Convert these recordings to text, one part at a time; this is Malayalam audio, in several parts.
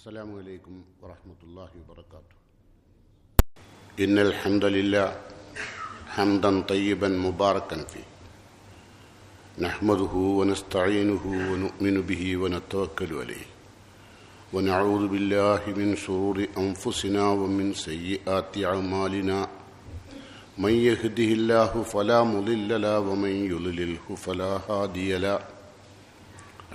السلام عليكم ورحمة الله وبركاته. إن الحمد لله حمدا طيبا مباركا فيه نحمده ونستعينه ونؤمن به ونتوكل عليه ونعوذ بالله من شرور أنفسنا ومن سيئات أعمالنا من يهده الله فلا مضل له ومن يضلله فلا هادي له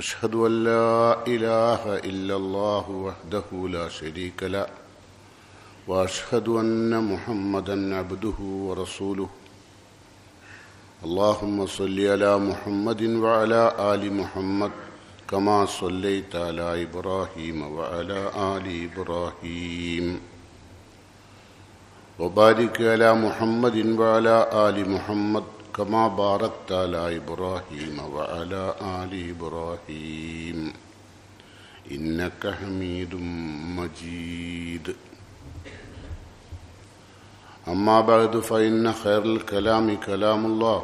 أشهد أن لا إله إلا الله وحده لا شريك له وأشهد أن محمدا عبده ورسوله اللهم صل على محمد وعلى آل محمد كما صليت على إبراهيم وعلى آل إبراهيم وبارك على محمد وعلى آل محمد كما باركت على إبراهيم وعلى آل إبراهيم إنك حميد مجيد. أما بعد فإن خير الكلام كلام الله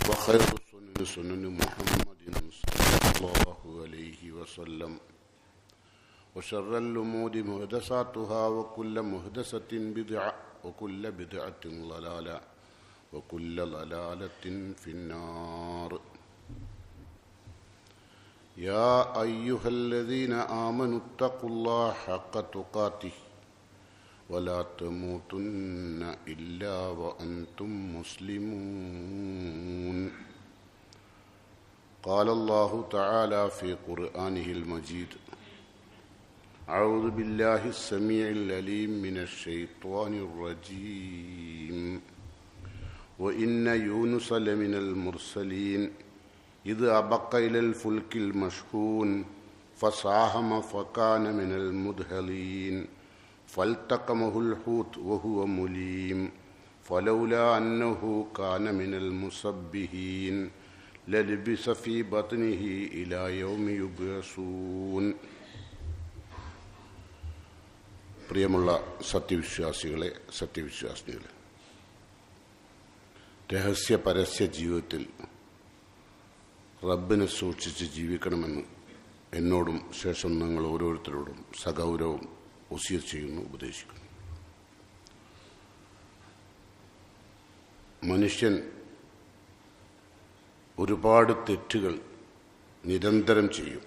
وخير السنن سنن محمد صلى الله عليه وسلم وشر الأمور محدثاتها وكل محدثة بدعة وكل بدعة ضلالة وكل ضلالة في النار. يا أيها الذين آمنوا اتقوا الله حق تقاته ولا تموتن إلا وأنتم مسلمون. قال الله تعالى في قرآنه المجيد: أعوذ بالله السميع العليم من الشيطان الرجيم. وإن يونس لمن المرسلين إذ أبق إلى الفلك المشحون فساهم فكان من المدحضين فالتقمه الحوت وهو مليم فلولا أنه كان من المسبحين للبث في بطنه إلى يوم يبعثون. പ്രിയമുള്ള സത്യവിശ്വാസികളെ, സത്യവിശ്വാസികളെ, രഹസ്യ പരസ്യ ജീവിതത്തിൽ റബ്ബിനെ സൂക്ഷിച്ച് ജീവിക്കണമെന്ന് എന്നോടും ശേഷം നിങ്ങൾ ഓരോരുത്തരോടും സഗൗരവം വസിയത്ത് ചെയ്യുന്നു, ഉപദേശിക്കുന്നു. മനുഷ്യൻ ഒരുപാട് തെറ്റുകൾ നിരന്തരം ചെയ്യും.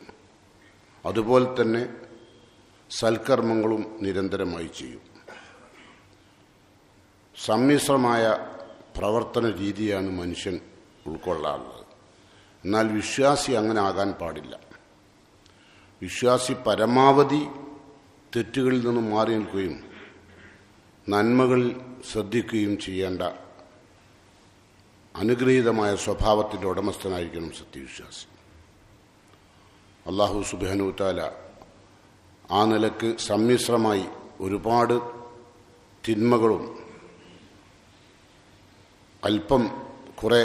അതുപോലെ തന്നെ സൽക്കർമ്മങ്ങളും നിരന്തരമായി ചെയ്യും. സമ്മിശ്രമായ പ്രവർത്തന രീതിയാണ് മനുഷ്യൻ ഉൾക്കൊള്ളാറുള്ളത്. എന്നാൽ വിശ്വാസി അങ്ങനെ ആകാൻ പാടില്ല. വിശ്വാസി പരമാവധി തെറ്റുകളിൽ നിന്നും മാറി നിൽക്കുകയും നന്മകളിൽ ശ്രദ്ധിക്കുകയും ചെയ്യേണ്ട അനുഗ്രഹീതമായ സ്വഭാവത്തിൻ്റെ ഉടമസ്ഥനായിരിക്കണം സത്യവിശ്വാസി. അല്ലാഹു സുബ്ഹാനഹു തആല ആ നിലക്ക് സമ്മിശ്രമായി ഒരുപാട് തിന്മകളും അല്പം കുറെ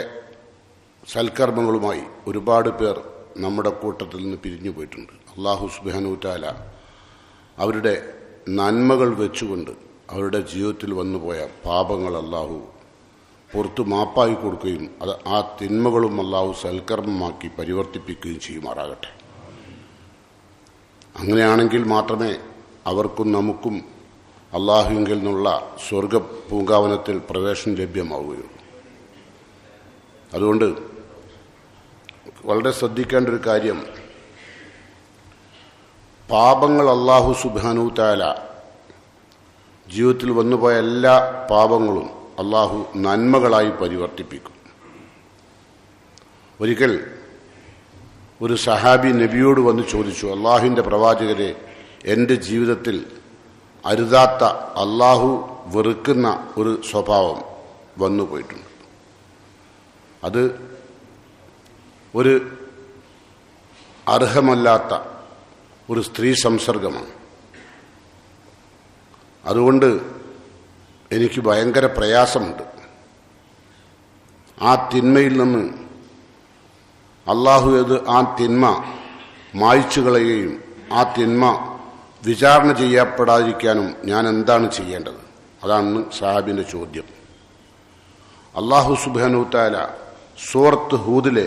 സൽക്കർമ്മങ്ങളുമായി ഒരുപാട് പേർ നമ്മുടെ കൂട്ടത്തിൽ നിന്ന് പിരിഞ്ഞു പോയിട്ടുണ്ട്. അല്ലാഹു സുബ്ഹാനഹു തആല അവരുടെ നന്മകൾ വെച്ചുകൊണ്ട് അവരുടെ ജീവിതത്തിൽ വന്നുപോയ പാപങ്ങൾ അല്ലാഹു പുറത്തു മാപ്പായി കൊടുക്കുകയും ആ തിന്മകളും അല്ലാഹു സൽക്കർമ്മമാക്കി പരിവർത്തിപ്പിക്കുകയും ചെയ്യുമാറാകട്ടെ. അങ്ങനെയാണെങ്കിൽ മാത്രമേ അവർക്കും നമുക്കും അല്ലാഹുവിങ്കിൽ നിന്നുള്ള സ്വർഗ പൂങ്കാവനത്തിൽ പ്രവേശനം ലഭ്യമാവുകയുള്ളൂ. അതുകൊണ്ട് വളരെ ശ്രദ്ധിക്കേണ്ട ഒരു കാര്യം, പാപങ്ങൾ അല്ലാഹു സുബ്ഹാനഹു തആല ജീവിതത്തിൽ വന്നുപോയ എല്ലാ പാപങ്ങളും അല്ലാഹു നന്മകളായി പരിവർത്തിപ്പിക്കും. ഒരിക്കൽ ഒരു സഹാബി നബിയോട് വന്ന് ചോദിച്ചു: അല്ലാഹുവിൻ്റെ പ്രവാചകരെ, എൻ്റെ ജീവിതത്തിൽ അരുതാത്ത, അല്ലാഹു വെറുക്കുന്ന ഒരു സ്വഭാവം വന്നുപോയിട്ടുണ്ട്. അത് ഒരു അർഹമല്ലാത്ത ഒരു സ്ത്രീ സംസർഗമാണ്. അതുകൊണ്ട് എനിക്ക് ഭയങ്കര പ്രയാസമുണ്ട്. ആ തിന്മയിൽ നിന്ന് അല്ലാഹു ആ തിന്മ മായ്ച്ചു കളയുകയും ആ തിന്മ വിചാരണ ചെയ്യപ്പെടാതിരിക്കാനും ഞാൻ എന്താണ് ചെയ്യേണ്ടത്? അതാണ് സഹാബിൻ്റെ ചോദ്യം. അല്ലാഹു സുബ്ഹാനഹു തആല സൂറത്ത് ഹൂദിലെ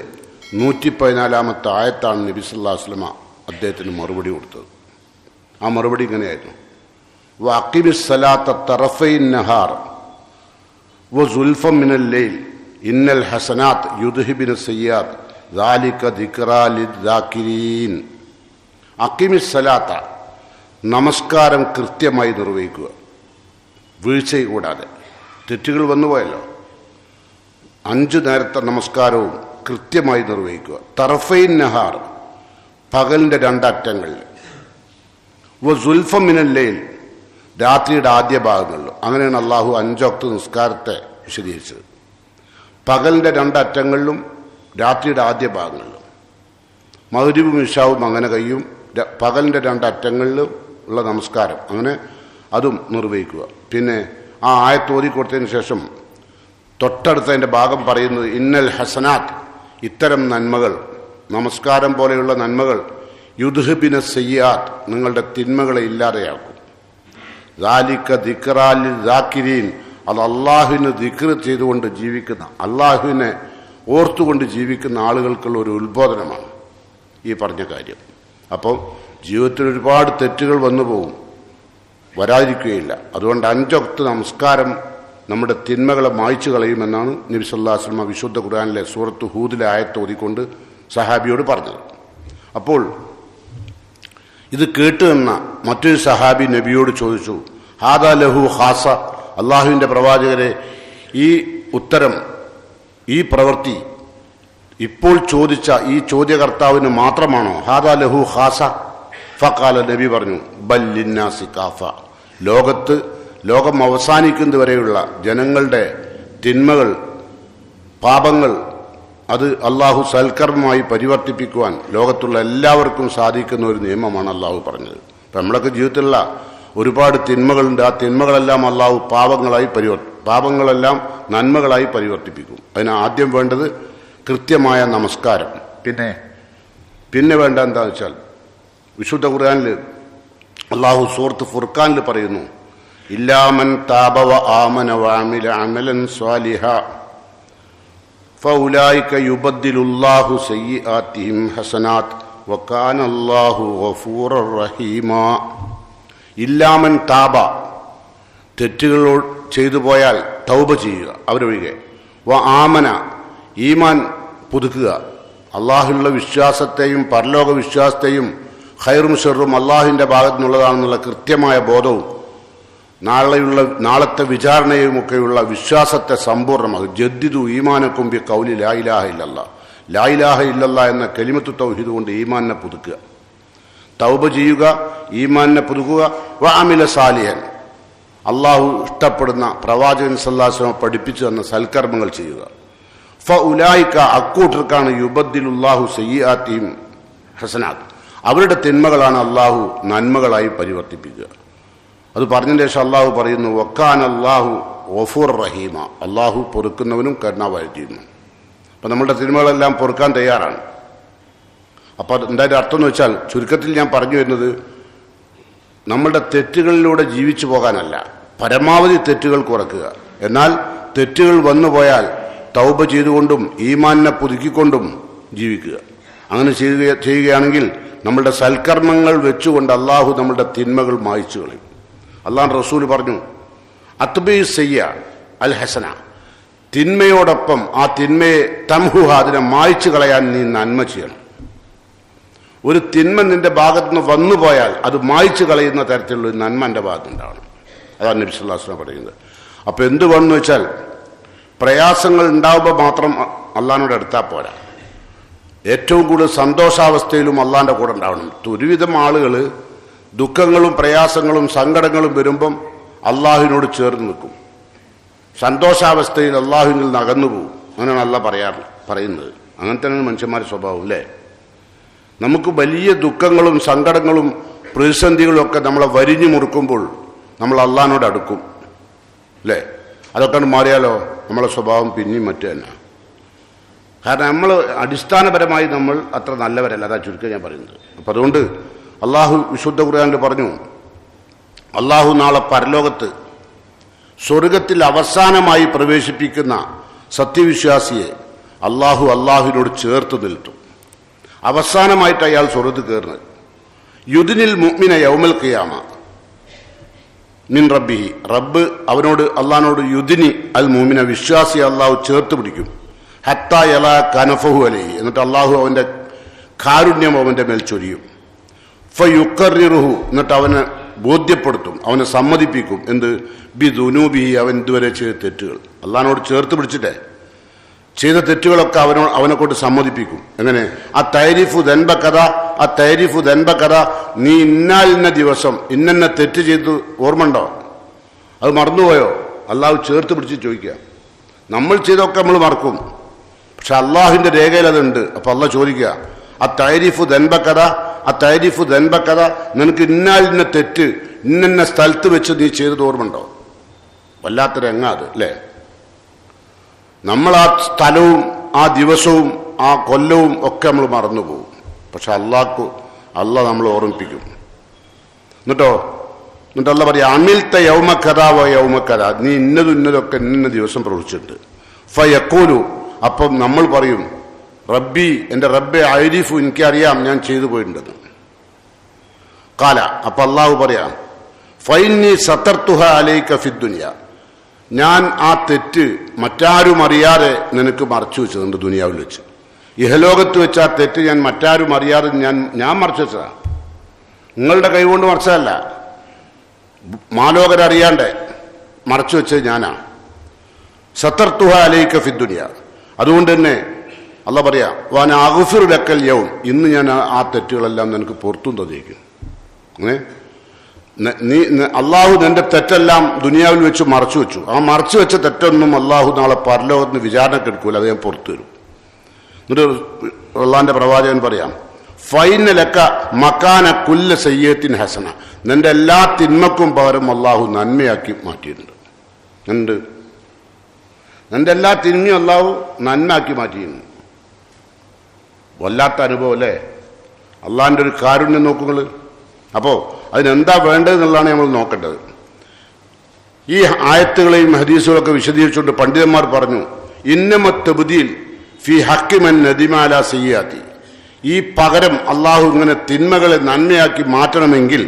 114 ആയത്താണ് നബി സല്ലല്ലാഹു അലൈഹി വസല്ലമ അദ്ദേഹത്തിന് മറുപടി കൊടുത്തത്. ആ മറുപടി ഇങ്ങനെയായിരുന്നു: വഅഖിമിസ്സലാത്ത തറഫൈൻ നഹാർ വസുൽഫം മിനൽ ലൈൽ ഇന്നൽ ഹസനാത്ത് യുദ്ഹിബിന സയ്യാത്ത് ദാലിക ദിക്റാ ലിദ്ദാകിരീൻ. അഖിമിസ്സലാത്ത, നമസ്കാരം കൃത്യമായി നിർവഹിക്കുക, വീഴ്ച കൂടാതെ. തെറ്റുകൾ വന്നുപോയല്ലോ, 5 നേരത്തെ നമസ്കാരവും കൃത്യമായി നിർവഹിക്കുക. തറഫൈൻ നഹാർ, പകലിൻ്റെ 2 അറ്റങ്ങളിൽ. വസുൽഫം മിനൽ ലൈൽ, രാത്രിയുടെ ആദ്യ ഭാഗങ്ങളിൽ. അങ്ങനെയാണ് അള്ളാഹു 5 വക്ത് നിസ്കാരത്തെ വിശദീകരിച്ചത്. പകലിൻ്റെ 2 അറ്റങ്ങളിലും രാത്രിയുടെ ആദ്യ ഭാഗങ്ങളിലും. മഗ്രിബും ഇശാവും അങ്ങനെ കഴിയും. പകലിൻ്റെ 2 അറ്റങ്ങളിലും ഉള്ള നമസ്കാരം അങ്ങനെ അതും നിർവഹിക്കുക. പിന്നെ ആ ആയത്ത് ഓതിക്കൊടുത്തതിന് ശേഷം തൊട്ടടുത്തതിൻ്റെ ഭാഗം പറയുന്നത് ഇന്നൽ ഹസനാത്ത്, ഇത്തരം നന്മകൾ, നമസ്കാരം പോലെയുള്ള നന്മകൾ, യുദ്ഹിബിന സയ്യാത്ത്, നിങ്ങളുടെ തിന്മകളെ ഇല്ലാതെയാക്കും. ദാലിക ദിക്റാ ലിദ്ദാകിരീൻ, അത് അള്ളാഹുവിന് ദിക്ർ ചെയ്തുകൊണ്ട് ജീവിക്കുന്ന, അള്ളാഹുവിനെ ഓർത്തുകൊണ്ട് ജീവിക്കുന്ന ആളുകൾക്കുള്ള ഒരു ഉത്ബോധനമാണ് ഈ പറഞ്ഞ കാര്യം. അപ്പോൾ ജീവിതത്തിൽ ഒരുപാട് തെറ്റുകൾ വന്നു പോകും, വരാതിരിക്കുകയില്ല. അതുകൊണ്ട് 5 വക്ത് നമസ്കാരം നമ്മുടെ തിന്മകളെ മായ്ച്ചു കളയുമെന്നാണ് നബി സല്ലല്ലാഹു അലൈഹി വസല്ലം വിശുദ്ധ ഖുർആനിലെ സൂറത്ത് ഹൂദിലെ ആയത്ത് ഓതിക്കൊണ്ട് സഹാബിയോട് പറഞ്ഞത്. അപ്പോൾ ഇത് കേട്ട് നിന്ന മറ്റൊരു സഹാബി നബിയോട് ചോദിച്ചു, ഹാദാ ലഹു ഖാസ, അള്ളാഹുവിൻ്റെ പ്രവാചകരെ, ഈ ഉത്തരം, ഈ പ്രവൃത്തി ഇപ്പോൾ ചോദിച്ച ഈ ചോദ്യകർത്താവിന് മാത്രമാണോ? ഹാദാ ലഹു ഖാസ. ഫഖാല, നബി പറഞ്ഞു, ബൽ ലിന്നാസി കാഫ, ലോകം അവസാനിക്കുന്നതുവരെയുള്ള ജനങ്ങളുടെ തിന്മകൾ, പാപങ്ങൾ, അത് അള്ളാഹു സൽക്കർമ്മമായി പരിവർത്തിപ്പിക്കുവാൻ ലോകത്തുള്ള എല്ലാവർക്കും സാധിക്കുന്ന ഒരു നിയമമാണ് അള്ളാഹു പറഞ്ഞത്. അപ്പം നമ്മളൊക്കെ ജീവിതത്തിലുള്ള ഒരുപാട് തിന്മകളുണ്ട്. ആ തിന്മകളെല്ലാം അള്ളാഹു പാപങ്ങളെല്ലാം നന്മകളായി പരിവർത്തിപ്പിക്കും. അതിന് ആദ്യം വേണ്ടത് കൃത്യമായ നമസ്കാരം. പിന്നെ വേണ്ട എന്താണെന്ന് വെച്ചാൽ, വിശുദ്ധ ഖുർആനിൽ അള്ളാഹു സൂറത്ത് ഫുർഖാനിൽ പറയുന്നു, ഇല്ലാമൻ താബ വ ആമന വഅമില അമലൻ സ്വാലിഹ ഫൗലൈക യുബദ്ദിലുല്ലാഹു സയ്യിആതിഹിം ഹസനാത്ത് വകാന അല്ലാഹു ഗഫൂറർ റഹീമാ. ഇല്ലാമൻ താബ, തെറ്റുകൾ ചെയ്തു പോയാൽ തൗബ ചെയ്യുക അവരൊഴികെ. വ ആമന, ഈമാൻ പുതുക്കുക, അള്ളാഹുള്ള വിശ്വാസത്തെയും പരലോക വിശ്വാസത്തെയും ഖൈറും ഷർറും അള്ളാഹുവിൻ്റെ ഭാഗത്തു നിന്നുള്ളതാണെന്നുള്ള കൃത്യമായ ബോധവും നാളത്തെ വിചാരണയുമൊക്കെയുള്ള വിശ്വാസത്തെ സമ്പൂർണ്ണമാകും. ജദ്ദിദു ഈമാനക്കും ബി ഖൗലി ലാ ഇലാഹ ഇല്ലല്ലാഹ്, ലാ ഇലാഹ ഇല്ലല്ലാഹ് എന്ന കലിമത്തു തൗഹീദ് കൊണ്ട് ഈമാനിനെ പുതുക്കുക, തൗബ ചെയ്യുക, ഈമാനിനെ പുതുക്കുക. വ അമില സാലിഹൻ, അള്ളാഹു ഇഷ്ടപ്പെടുന്ന പ്രവാചകൻ സല്ലല്ലാഹു അലൈഹി വസല്ലം പഠിപ്പിച്ചു തന്ന സൽക്കർമ്മങ്ങൾ ചെയ്യുക. ഫഉലൈക, അക്കൂട്ടർക്കാണ് യുബദ്ദിലുല്ലാഹു സയ്യിആതിഹിം ഹസനാത്ത്, അവരുടെ തിന്മകളാണ് അള്ളാഹു നന്മകളായി പരിവർത്തിപ്പിക്കുക. അത് പറഞ്ഞതിന് ശേഷം അള്ളാഹു പറയുന്നു, വക്കാന അല്ലാഹു ഗഫൂർ റഹീമ, അള്ളാഹു പൊറുക്കുന്നവനും കരുണാവാരിയുന്നു. അപ്പം നമ്മളുടെ തിന്മകളെല്ലാം പൊറുക്കാൻ തയ്യാറാണ്. അപ്പോൾ എന്തായാലും അർത്ഥം എന്ന് വെച്ചാൽ, ചുരുക്കത്തിൽ ഞാൻ പറഞ്ഞു വരുന്നത്, നമ്മളുടെ തെറ്റുകളിലൂടെ ജീവിച്ചു പോകാനല്ല, പരമാവധി തെറ്റുകൾ കുറക്കുക. എന്നാൽ തെറ്റുകൾ വന്നുപോയാൽ തൗബ ചെയ്തുകൊണ്ടും ഈമാനിനെ പുതുക്കിക്കൊണ്ടും ജീവിക്കുക. അങ്ങനെ ചെയ്യുകയാണെങ്കിൽ നമ്മളുടെ സൽക്കർമ്മങ്ങൾ വെച്ചുകൊണ്ട് അള്ളാഹു നമ്മളുടെ തിന്മകൾ മായ്ച്ചു കളയും. അള്ളാഹു റസൂൽ പറഞ്ഞു, അത്ബി സയ്യ അൽ ഹസന, തിന്മയോടൊപ്പം ആ തിന്മയെ തംഹുഹ, അതിനെ മായ്ച്ചു കളയാൻ നീ നന്മ ചെയ്യണം. ഒരു തിന്മ നിന്റെ ഭാഗത്തുനിന്ന് വന്നുപോയാൽ അത് മായ്ച്ചു കളയുന്ന തരത്തിലുള്ള ഒരു നന്മ എൻ്റെ ഭാഗത്തുണ്ടാവണം. അതാണ് നബി സല്ലല്ലാഹു അലൈഹി വസല്ലം പറയുന്നത്. അപ്പോൾ എന്ത് വേണമെന്ന് വെച്ചാൽ, പ്രയാസങ്ങൾ ഉണ്ടാവുമ്പോൾ മാത്രം അള്ളാഹിനോട് എടുത്താൽ പോരാ, ഏറ്റവും കൂടുതൽ സന്തോഷാവസ്ഥയിലും അള്ളാഹിൻ്റെ കൂടെ ഉണ്ടാവണം. ഒരുവിധം ആളുകൾ ദുഃഖങ്ങളും പ്രയാസങ്ങളും സങ്കടങ്ങളും വരുമ്പം അള്ളാഹുവിനോട് ചേർന്ന് നിൽക്കും, സന്തോഷാവസ്ഥയിൽ അള്ളാഹുവിൽ നിന്ന് അകന്നു പോകും. അങ്ങനെയാണ് അള്ളാഹ് പറയുന്നത്. അങ്ങനെ തന്നെയാണ് മനുഷ്യന്മാരുടെ സ്വഭാവം, അല്ലേ? നമുക്ക് വലിയ ദുഃഖങ്ങളും സങ്കടങ്ങളും പ്രതിസന്ധികളും ഒക്കെ നമ്മളെ വരിഞ്ഞു മുറുക്കുമ്പോൾ നമ്മൾ അള്ളാഹിനോട് അടുക്കും, അല്ലേ? അതൊക്കെ മാറിയാലോ നമ്മളെ സ്വഭാവം പിന്നെയും മറ്റു തന്നെ. കാരണം നമ്മൾ അടിസ്ഥാനപരമായി നമ്മൾ അത്ര നല്ലവരല്ല, അതാ ചുരുക്കം ഞാൻ പറയുന്നത്. അപ്പം അതുകൊണ്ട് അള്ളാഹു വിശുദ്ധ ഖുർആനിൽ പറഞ്ഞു, അള്ളാഹു നാളെ പരലോകത്ത് സ്വർഗത്തിൽ അവസാനമായി പ്രവേശിപ്പിക്കുന്ന സത്യവിശ്വാസിയെ അള്ളാഹുവിനോട് ചേർത്ത് നിർത്തും. അവസാനമായിട്ട് അയാൾ സ്വർഗത്തിൽ കയറുന്നത്. യുദ്നിൽ മുഅ്മിന യൗമൽ ഖിയാമ മിൻ റബ്ബിഹി, റബ്ബ് അവനോട് അള്ളാഹിനോട് യുദ്നി അൽ മുഅ്മിന വിശ്വാസി അള്ളാഹു ചേർത്ത് പിടിക്കും. ഹത്താ യലാ കനഫഹു അലൈഹി, എന്നിട്ട് അള്ളാഹു അവന്റെ കാരുണ്യം അവന്റെ മേൽ ചൊരിയും. ഫയുഖർറിറുഹു, എന്നിട്ട് അവനെ ബോധ്യപ്പെടുത്തും, അവനെ സമ്മതിപ്പിക്കും. എന്ത്? ബി ദുനൂബിഹി, അവൻ ഇതുവരെ ചെയ്ത തെറ്റുകൾ. അള്ളാഹിനോട് ചേർത്ത് പിടിച്ചിട്ടേ ചെയ്ത തെറ്റുകളൊക്കെ അവനെ കൊണ്ട് സമ്മതിപ്പിക്കും. എങ്ങനെ? ആ തൈരിഫു ദൻബക്കഥ, ആ തൈരിഫു ദൻബക്കഥ, നീ ഇന്ന ദിവസം ഇന്ന തെറ്റ് ചെയ്ത് ഓർമ്മണ്ടോ? അത് മറന്നുപോയോ? അള്ളാഹു ചേർത്ത് പിടിച്ച് ചോദിക്കുക. നമ്മൾ ചെയ്തൊക്കെ നമ്മൾ മറക്കും, പക്ഷെ അള്ളാഹുവിന്റെ രേഖയിൽ അതുണ്ട്. അപ്പൊ അള്ളാഹ് ചോദിക്കുക, ആ തൈരിഫു ദൻബക്കഥ, ആ തൈരിഫു ദൻബക്കഥ, നിനക്ക് ഇന്ന തെറ്റ് ഇന്ന സ്ഥലത്ത് വെച്ച് നീ ചെയ്തത് ഓർമ്മണ്ടോ? വല്ലാത്തൊരു അത് അല്ലേ? നമ്മൾ ആ സ്ഥലവും ആ ദിവസവും ആ കൊല്ലവും ഒക്കെ നമ്മൾ മറന്നുപോകും. പക്ഷെ അള്ളാഹ് നമ്മൾ ഓർമ്മിപ്പിക്കും. എന്നിട്ട് അള്ളാഹ് പറയാം, അമിൽത്ത യൗമക്കഥ വ യൗമക്കഥ, നീ ഇന്നതൊക്കെ ഇന്ന ദിവസം പ്രവർത്തിച്ചിട്ടുണ്ട്. ഫയഖൂലു, അപ്പം നമ്മൾ പറയും, റബ്ബി, എൻ്റെ റബ്ബെ ഐരിഫു, എനിക്കറിയാം ഞാൻ ചെയ്തു പോയിട്ടുണ്ടെന്ന്. കാല, അപ്പൊ അള്ളാഹു പറയാം, ഫൈന്നി സതർതുഹ അലൈക ഫിദ്ദുനിയ, ഞാൻ ആ തെറ്റ് മറ്റാരും അറിയാതെ നിനക്ക് മറച്ചു വെച്ചതുണ്ട് ദുനിയാവിൽ വെച്ച്. ഇഹലോകത്ത് വെച്ച് ആ തെറ്റ് ഞാൻ മറ്റാരും അറിയാതെ ഞാൻ മറച്ചു വെച്ചതാ. നിങ്ങളുടെ കൈകൊണ്ട് മറച്ചതല്ല, മാലോകരറിയാണ്ട് മറച്ചു വെച്ചത് ഞാനാ. സതർതുഹ അലൈക ഫിദ്ദുനിയ, അതുകൊണ്ട് തന്നെ അള്ളാഹ് പറയാ, വാന അഗ്ഫിറു ലക്കൽ യൗം, ഇന്ന് ഞാൻ ആ തെറ്റുകളെല്ലാം നിനക്ക് പുറത്തും തന്നേക്കും. അങ്ങനെ അള്ളാഹു നിന്റെ തെറ്റെല്ലാം ദുനിയാവിൽ വെച്ച് മറച്ചു വെച്ചു. ആ മറച്ചു വെച്ച തെറ്റൊന്നും അള്ളാഹു നാളെ പരലോകത്തിന് വിചാരണക്ക് എടുക്കൂല, അത് ഞാൻ പുറത്തു വരും. എന്നിട്ട് അള്ളാഹിന്റെ പ്രവാചകൻ പറയാം, ഫൈന ലക്ക മക്കാന കുല്ല സയ്യത്തിൻ ഹസന, നിന്റെ എല്ലാ തിന്മക്കും പകരം അള്ളാഹു നന്മയാക്കി മാറ്റിയിട്ടുണ്ട്. നിന്റെ എല്ലാ തിന്മയും അള്ളാഹു നന്മയാക്കി മാറ്റിയിരുന്നു. വല്ലാത്ത അനുഭവം അല്ലേ? അള്ളാഹിന്റെ ഒരു കാരുണ്യം നോക്കുങ്ങൾ. അപ്പോ അതിനെന്താ വേണ്ടതെന്നുള്ളതാണ് നമ്മൾ നോക്കേണ്ടത്. ഈ ആയത്തുകളെയും ഹദീസുകളൊക്കെ വിശദീകരിച്ചുകൊണ്ട് പണ്ഡിതന്മാർ പറഞ്ഞു, ഇന്നമത്തബുദിൽ ഫി ഹക്കിമൻ നദിമാല സയ്യാത്തി, ഈ പകരം അള്ളാഹു ഇങ്ങനെ തിന്മകളെ നന്മയാക്കി മാറ്റണമെങ്കിൽ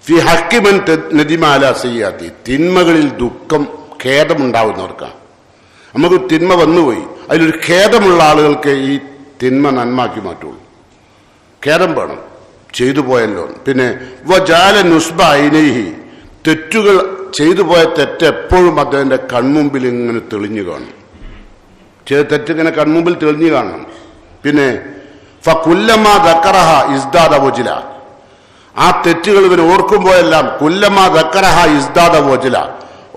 ഫി ഹക്കിമൻ നദിമാല സയ്യാത്തി, തിന്മകളിൽ ദുഃഖം ഖേദമുണ്ടാവുന്നവർക്കാണ്. നമുക്ക് തിന്മ വന്നുപോയി, അതിലൊരു ഖേദമുള്ള ആളുകൾക്ക് ഈ തിന്മ നന്മാക്കി മാറ്റുള്ളൂ. ഖേദം വേണം, ചെയ്തു പോയല്ലോ. പിന്നെ വജാല നുസ്ബ ഐനൈഹി, തെറ്റുകൾ ചെയ്തു പോയ തെറ്റ് എപ്പോഴും അദ്ദേഹത്തിന്റെ കൺമുമ്പിൽ ഇങ്ങനെ തെളിഞ്ഞു കാണും. ചെയ്ത തെറ്റിങ്ങനെ കൺമുമ്പിൽ തെളിഞ്ഞു കാണണം. പിന്നെ ഫകുല്ലമാ ദക്കറഹ ഇസ്ദാദ വജ്ല, ആ തെറ്റുകൾ ഇവർ ഓർക്കുമ്പോഴെല്ലാം കുല്ലമാ ദക്കറഹ ഇസ്ദാദ വജ്ല,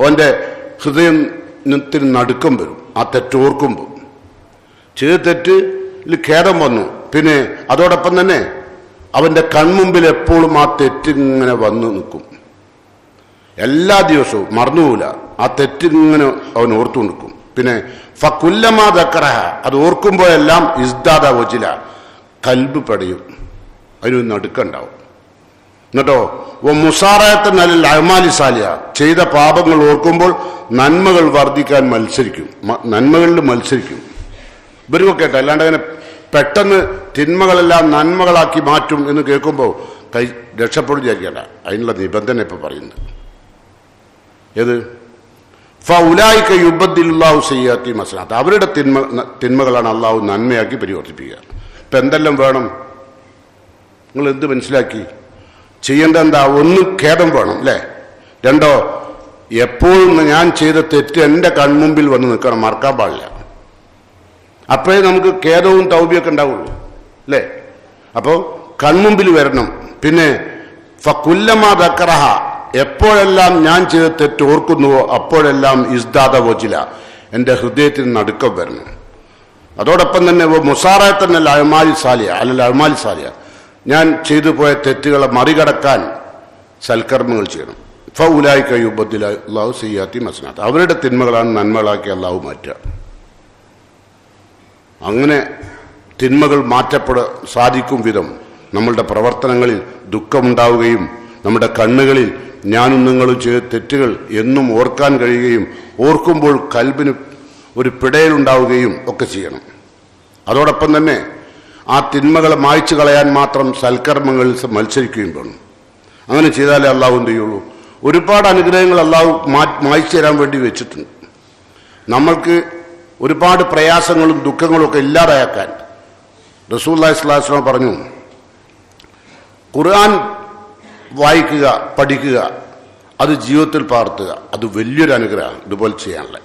ഓന്റെ ഹൃദയത്തിന് നടുക്കം വരും ആ തെറ്റ് ഓർക്കുമ്പോൾ. ചെയ്ത തെറ്റിൽ ഖേദം വന്നു. പിന്നെ അതോടൊപ്പം തന്നെ അവന്റെ കൺമുമ്പിൽ എപ്പോഴും ആ തെറ്റിങ്ങനെ വന്നു നിൽക്കും. എല്ലാ ദിവസവും മറന്നുപോകില്ല, ആ തെറ്റിങ്ങനെ അവൻ ഓർത്തു നിൽക്കും. പിന്നെ ഫകുല്ലമാ ദക്കറഹ, അത് ഓർക്കുമ്പോഴെല്ലാം ഇസ്ദാദ വജ്ല, കൽബ് പടയും, അതിനൊരു നടുക്കുണ്ടാവും. എന്നിട്ടോ മുസാറയത്തൻ അലൽ അഅ്മാലി സാലിഹ, ചെയ്ത പാപങ്ങൾ ഓർക്കുമ്പോൾ നന്മകൾ വർദ്ധിക്കാൻ മത്സരിക്കും, നന്മകളിൽ മത്സരിക്കും. ഇവർക്കൊക്കെ കേട്ടോ, അല്ലാണ്ട് അങ്ങനെ പെട്ടെന്ന് തിന്മകളെല്ലാം നന്മകളാക്കി മാറ്റും എന്ന് കേൾക്കുമ്പോൾ രക്ഷപ്പെടും വിചാരിക്കണ്ട. അതിനുള്ള നിബന്ധന ഇപ്പൊ പറയുന്നത് ഏത്? ഫൗലായിക യുബദ്ദിലുല്ലാഹു സയ്യാത്തി ഹസനാത്ത്, അവരുടെ തിന്മകളാണ് അള്ളാഹു നന്മയാക്കി പരിവർത്തിപ്പിക്കുക. ഇപ്പൊ എന്തെല്ലാം വേണം? നിങ്ങൾ എന്ത് മനസ്സിലാക്കി? ചെയ്യേണ്ട എന്താ? ഒന്ന്, ഖേദം വേണം അല്ലേ? രണ്ടോ, എപ്പോഴും ഞാൻ ചെയ്ത തെറ്റ് എന്റെ കൺമുമ്പിൽ വന്ന് നിൽക്കണം, മറക്കാൻ പാടില്ല. അപ്പോഴേ നമുക്ക് ഖേദവും തൗബിയൊക്കെ ഉണ്ടാവുള്ളൂ അല്ലേ? അപ്പോ കൺമുമ്പിൽ വരണം. പിന്നെ ഫകുല്ലമാ ദക്കറഹ, എപ്പോഴെല്ലാം ഞാൻ ചെയ്ത തെറ്റ് ഓർക്കുന്നുവോ അപ്പോഴെല്ലാം ഇസ്ദാദ വജ്ല, എന്റെ ഹൃദയത്തിന് നടുക്കം വരണം. അതോടൊപ്പം തന്നെ മുസാറത്തന്നൽ അഅ്മാലി സാലിഹ അല്ലൽ അഅ്മാലി സാലിഹ, ഞാൻ ചെയ്തു പോയ തെറ്റുകളെ മറികടക്കാൻ സൽക്കർമ്മങ്ങൾ ചെയ്യണം. ഫൗലായിക യുബദ്ദിലുല്ലാഹു സയ്യാത്തി ഹസനാത്ത്, അവരുടെ തിന്മകളാണ് നന്മകളാക്കി അള്ളാഹു മാറ്റുക. അങ്ങനെ തിന്മകൾ സാധിക്കും വിധം നമ്മളുടെ പ്രവർത്തനങ്ങളിൽ ദുഃഖമുണ്ടാവുകയും നമ്മുടെ കണ്ണുകളിൽ ഞാനും നിങ്ങളും ചെയ്ത തെറ്റുകൾ എന്നും ഓർക്കാൻ കഴിയുകയും ഓർക്കുമ്പോൾ കൽബിന് ഒരു പിടയലുണ്ടാവുകയും ഒക്കെ ചെയ്യണം. അതോടൊപ്പം തന്നെ ആ തിന്മകളെ മായ്ച്ചു കളയാൻ മാത്രം സൽക്കർമ്മങ്ങളിൽ മത്സരിക്കുകയും വേണം. അങ്ങനെ ചെയ്താലേ അള്ളാഹു എന്ത് ചെയ്യുള്ളൂ. ഒരുപാട് അനുഗ്രഹങ്ങൾ അള്ളാഹു മായ്ച്ചു തരാൻ വേണ്ടി വെച്ചിട്ടുണ്ട്. നമ്മൾക്ക് ഒരുപാട് പ്രയാസങ്ങളും ദുഃഖങ്ങളും ഒക്കെ ഇല്ലാതാക്കാൻ റസൂലുള്ളാഹി സ്വല്ലല്ലാഹു അലൈഹി വസല്ലം പറഞ്ഞു, ഖുർആൻ വായിക്കുക, പഠിക്കുക, അത് ജീവിതത്തിൽ പകർത്തുക, അത് വലിയൊരു അനുഗ്രഹമാണ്. ഇതുപോലെ ചെയ്യാനുള്ള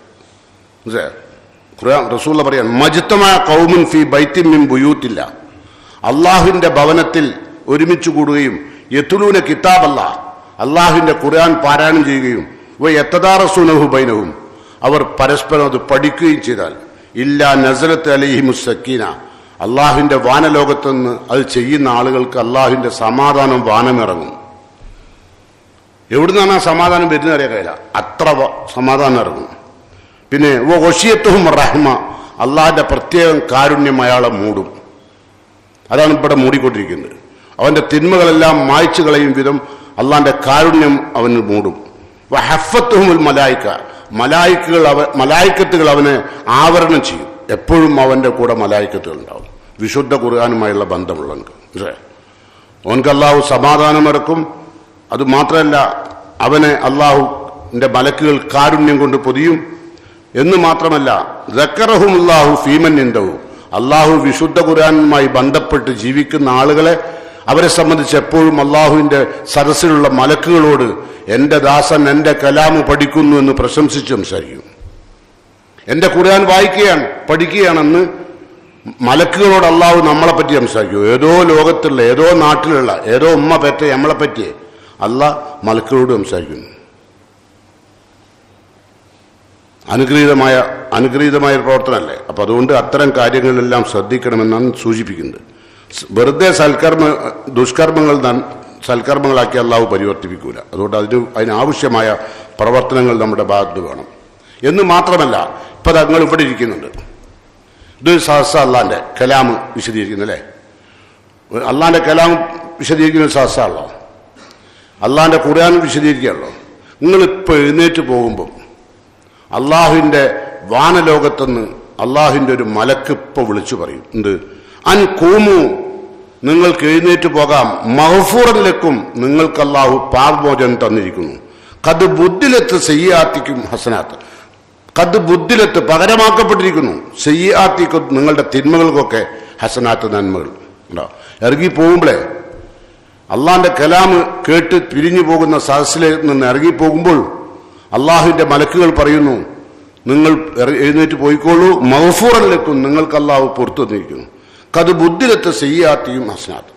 ഖുർആൻ റസൂലുള്ള പറയാൻ, മജ്തമഅ ഖൗമുൻ ഫീ ബൈത്തിൻ മിൻ ബുയൂത്തില്ല, അള്ളാഹുവിന്റെ ഭവനത്തിൽ ഒരുമിച്ച് കൂടുകയും യത്ലൂന കിതാബല്ലാഹ്, അള്ളാഹുവിന്റെ ഖുർആൻ പാരായണം ചെയ്യുകയും വയതദാറസൂനഹു ബൈനഹും, അവർ പരസ്പരം അത് പഠിക്കുകയും ചെയ്താൽ ഇല്ലാ നസലത്ത് അലൈഹിമുസ് സക്കീന, അള്ളാഹുവിന്റെ വാനലോകത്ത് നിന്ന് അത് ചെയ്യുന്ന ആളുകൾക്ക് അള്ളാഹുവിന്റെ സമാധാനം വാനമിറങ്ങും. എവിടുന്നാണ് ആ സമാധാനം വരുന്നത് അറിയാൻ കഴിയില്ല, അത്ര സമാധാനം ഇറങ്ങും. പിന്നെ വശിയത്തുഹും റഹ്മ, അള്ളാഹിന്റെ പ്രത്യേകം കാരുണ്യം അയാളെ മൂടും. അതാണ് ഇവിടെ മൂടിക്കൊണ്ടിരിക്കുന്നത്. അവന്റെ തിന്മകളെല്ലാം മായ്ച്ചു കളയും വിധം അള്ളാഹിന്റെ കാരുണ്യം അവന് മൂടും. വഹഫത്തുഹുൽ മലായിക, മലായിക്കത്തുകൾ അവനെ ആവരണം ചെയ്യും. എപ്പോഴും അവന്റെ കൂടെ മലായിക്കത്തുകൾ ഉണ്ടാവും. വിശുദ്ധ ഖുർആനുമായുള്ള ബന്ധമുള്ളവർക്ക് അവൻക്ക് അള്ളാഹു സമാധാനം ഇറക്കും. അത് മാത്രമല്ല, അവനെ അള്ളാഹുവിന്റെ മലക്കുകൾ കാരുണ്യം കൊണ്ട് പൊതിയും എന്ന് മാത്രമല്ല, ദക്കറഹുമുല്ലാഹു ഫീമൻ ഇൻദഹു, അള്ളാഹു വിശുദ്ധ ഖുർആനുമായി ബന്ധപ്പെട്ട് ജീവിക്കുന്ന ആളുകളെ, അവരെ സംബന്ധിച്ച് എപ്പോഴും അള്ളാഹുവിന്റെ സദസ്സിലുള്ള മലക്കുകളോട് എന്റെ ദാസൻ എന്റെ കലാമ് പഠിക്കുന്നു എന്ന് പ്രശംസിച്ച് സംസാരിക്കും. എന്റെ ഖുർആൻ വായിക്കുകയാണ്, പഠിക്കുകയാണെന്ന് മലക്കുകളോട് അള്ളാഹു നമ്മളെപ്പറ്റി സംസാരിക്കും. ഏതോ ലോകത്തുള്ള, ഏതോ നാട്ടിലുള്ള, ഏതോ ഉമ്മ പെറ്റ നമ്മളെപ്പറ്റി അള്ളാഹ് മലക്കുകളോട് സംസാരിക്കുന്നു. അനുഗ്രഹീതമായ പ്രവർത്തനമല്ലേ. അപ്പൊ അതുകൊണ്ട് അത്തരം കാര്യങ്ങളെല്ലാം ശ്രദ്ധിക്കണമെന്നാണ് സൂചിപ്പിക്കുന്നത്. വെറുതെ ദുഷ്കർമ്മങ്ങൾ സൽക്കർമ്മങ്ങളാക്കി അള്ളാഹു പരിവർത്തിപ്പിക്കൂല. അതുകൊണ്ട് അതിനാവശ്യമായ പ്രവർത്തനങ്ങൾ നമ്മുടെ ഭാഗത്ത് വേണം. എന്ന് മാത്രമല്ല, ഇപ്പൊ നിങ്ങൾ ഇവിടെ ഇരിക്കുന്നുണ്ട്, ഇത് സഹസ അള്ളാന്റെ കലാമ് വിശദീകരിക്കുന്നല്ലേ. അള്ളാന്റെ കലാം വിശദീകരിക്കുന്ന സഹസാണല്ലോ, അള്ളാന്റെ ഖുർആൻ വിശദീകരിക്കുകയാണല്ലോ. നിങ്ങളിപ്പോൾ എഴുന്നേറ്റ് പോകുമ്പോൾ അള്ളാഹുവിന്റെ വാനലോകത്തുനിന്ന് അള്ളാഹുവിന്റെ ഒരു മലക്ക് ഇപ്പൊ വിളിച്ചു പറയും, എന്ത്? അൻ കൂമു, നിങ്ങൾക്ക് എഴുന്നേറ്റ് പോകാം, മഗ്ഫൂറൻ, നിങ്ങൾക്ക് അള്ളാഹു പാപമോചനം തന്നിരിക്കുന്നു. കത് ബുദ്ധിലത്ത് സയ്യാത്തിക്കും ഹസനാത്ത്, കത് ബുദ്ധിലത്ത് പകരമാക്കപ്പെട്ടിരിക്കുന്നു, സയ്യാത്തിക്കും നിങ്ങളുടെ തിന്മകൾക്കൊക്കെ ഹസനാത്ത് നന്മകൾ ഉണ്ടാവും. ഇറങ്ങി പോകുമ്പോഴേ അള്ളാഹിന്റെ കലാമ് കേട്ട് പിരിഞ്ഞു പോകുന്ന സദസ്സിൽ നിന്ന് ഇറങ്ങിപ്പോകുമ്പോൾ അള്ളാഹുവിന്റെ മലക്കുകൾ പറയുന്നു, നിങ്ങൾ എഴുന്നേറ്റ് പോയിക്കോളൂ, മഗ്ഫൂറൻ, നിങ്ങൾക്ക് അള്ളാഹു പുറത്തു വന്നിരിക്കുന്നു. കത് ബുദ്ധിലത്ത് സയ്യാത്തിയും ഹസനാത്ത്,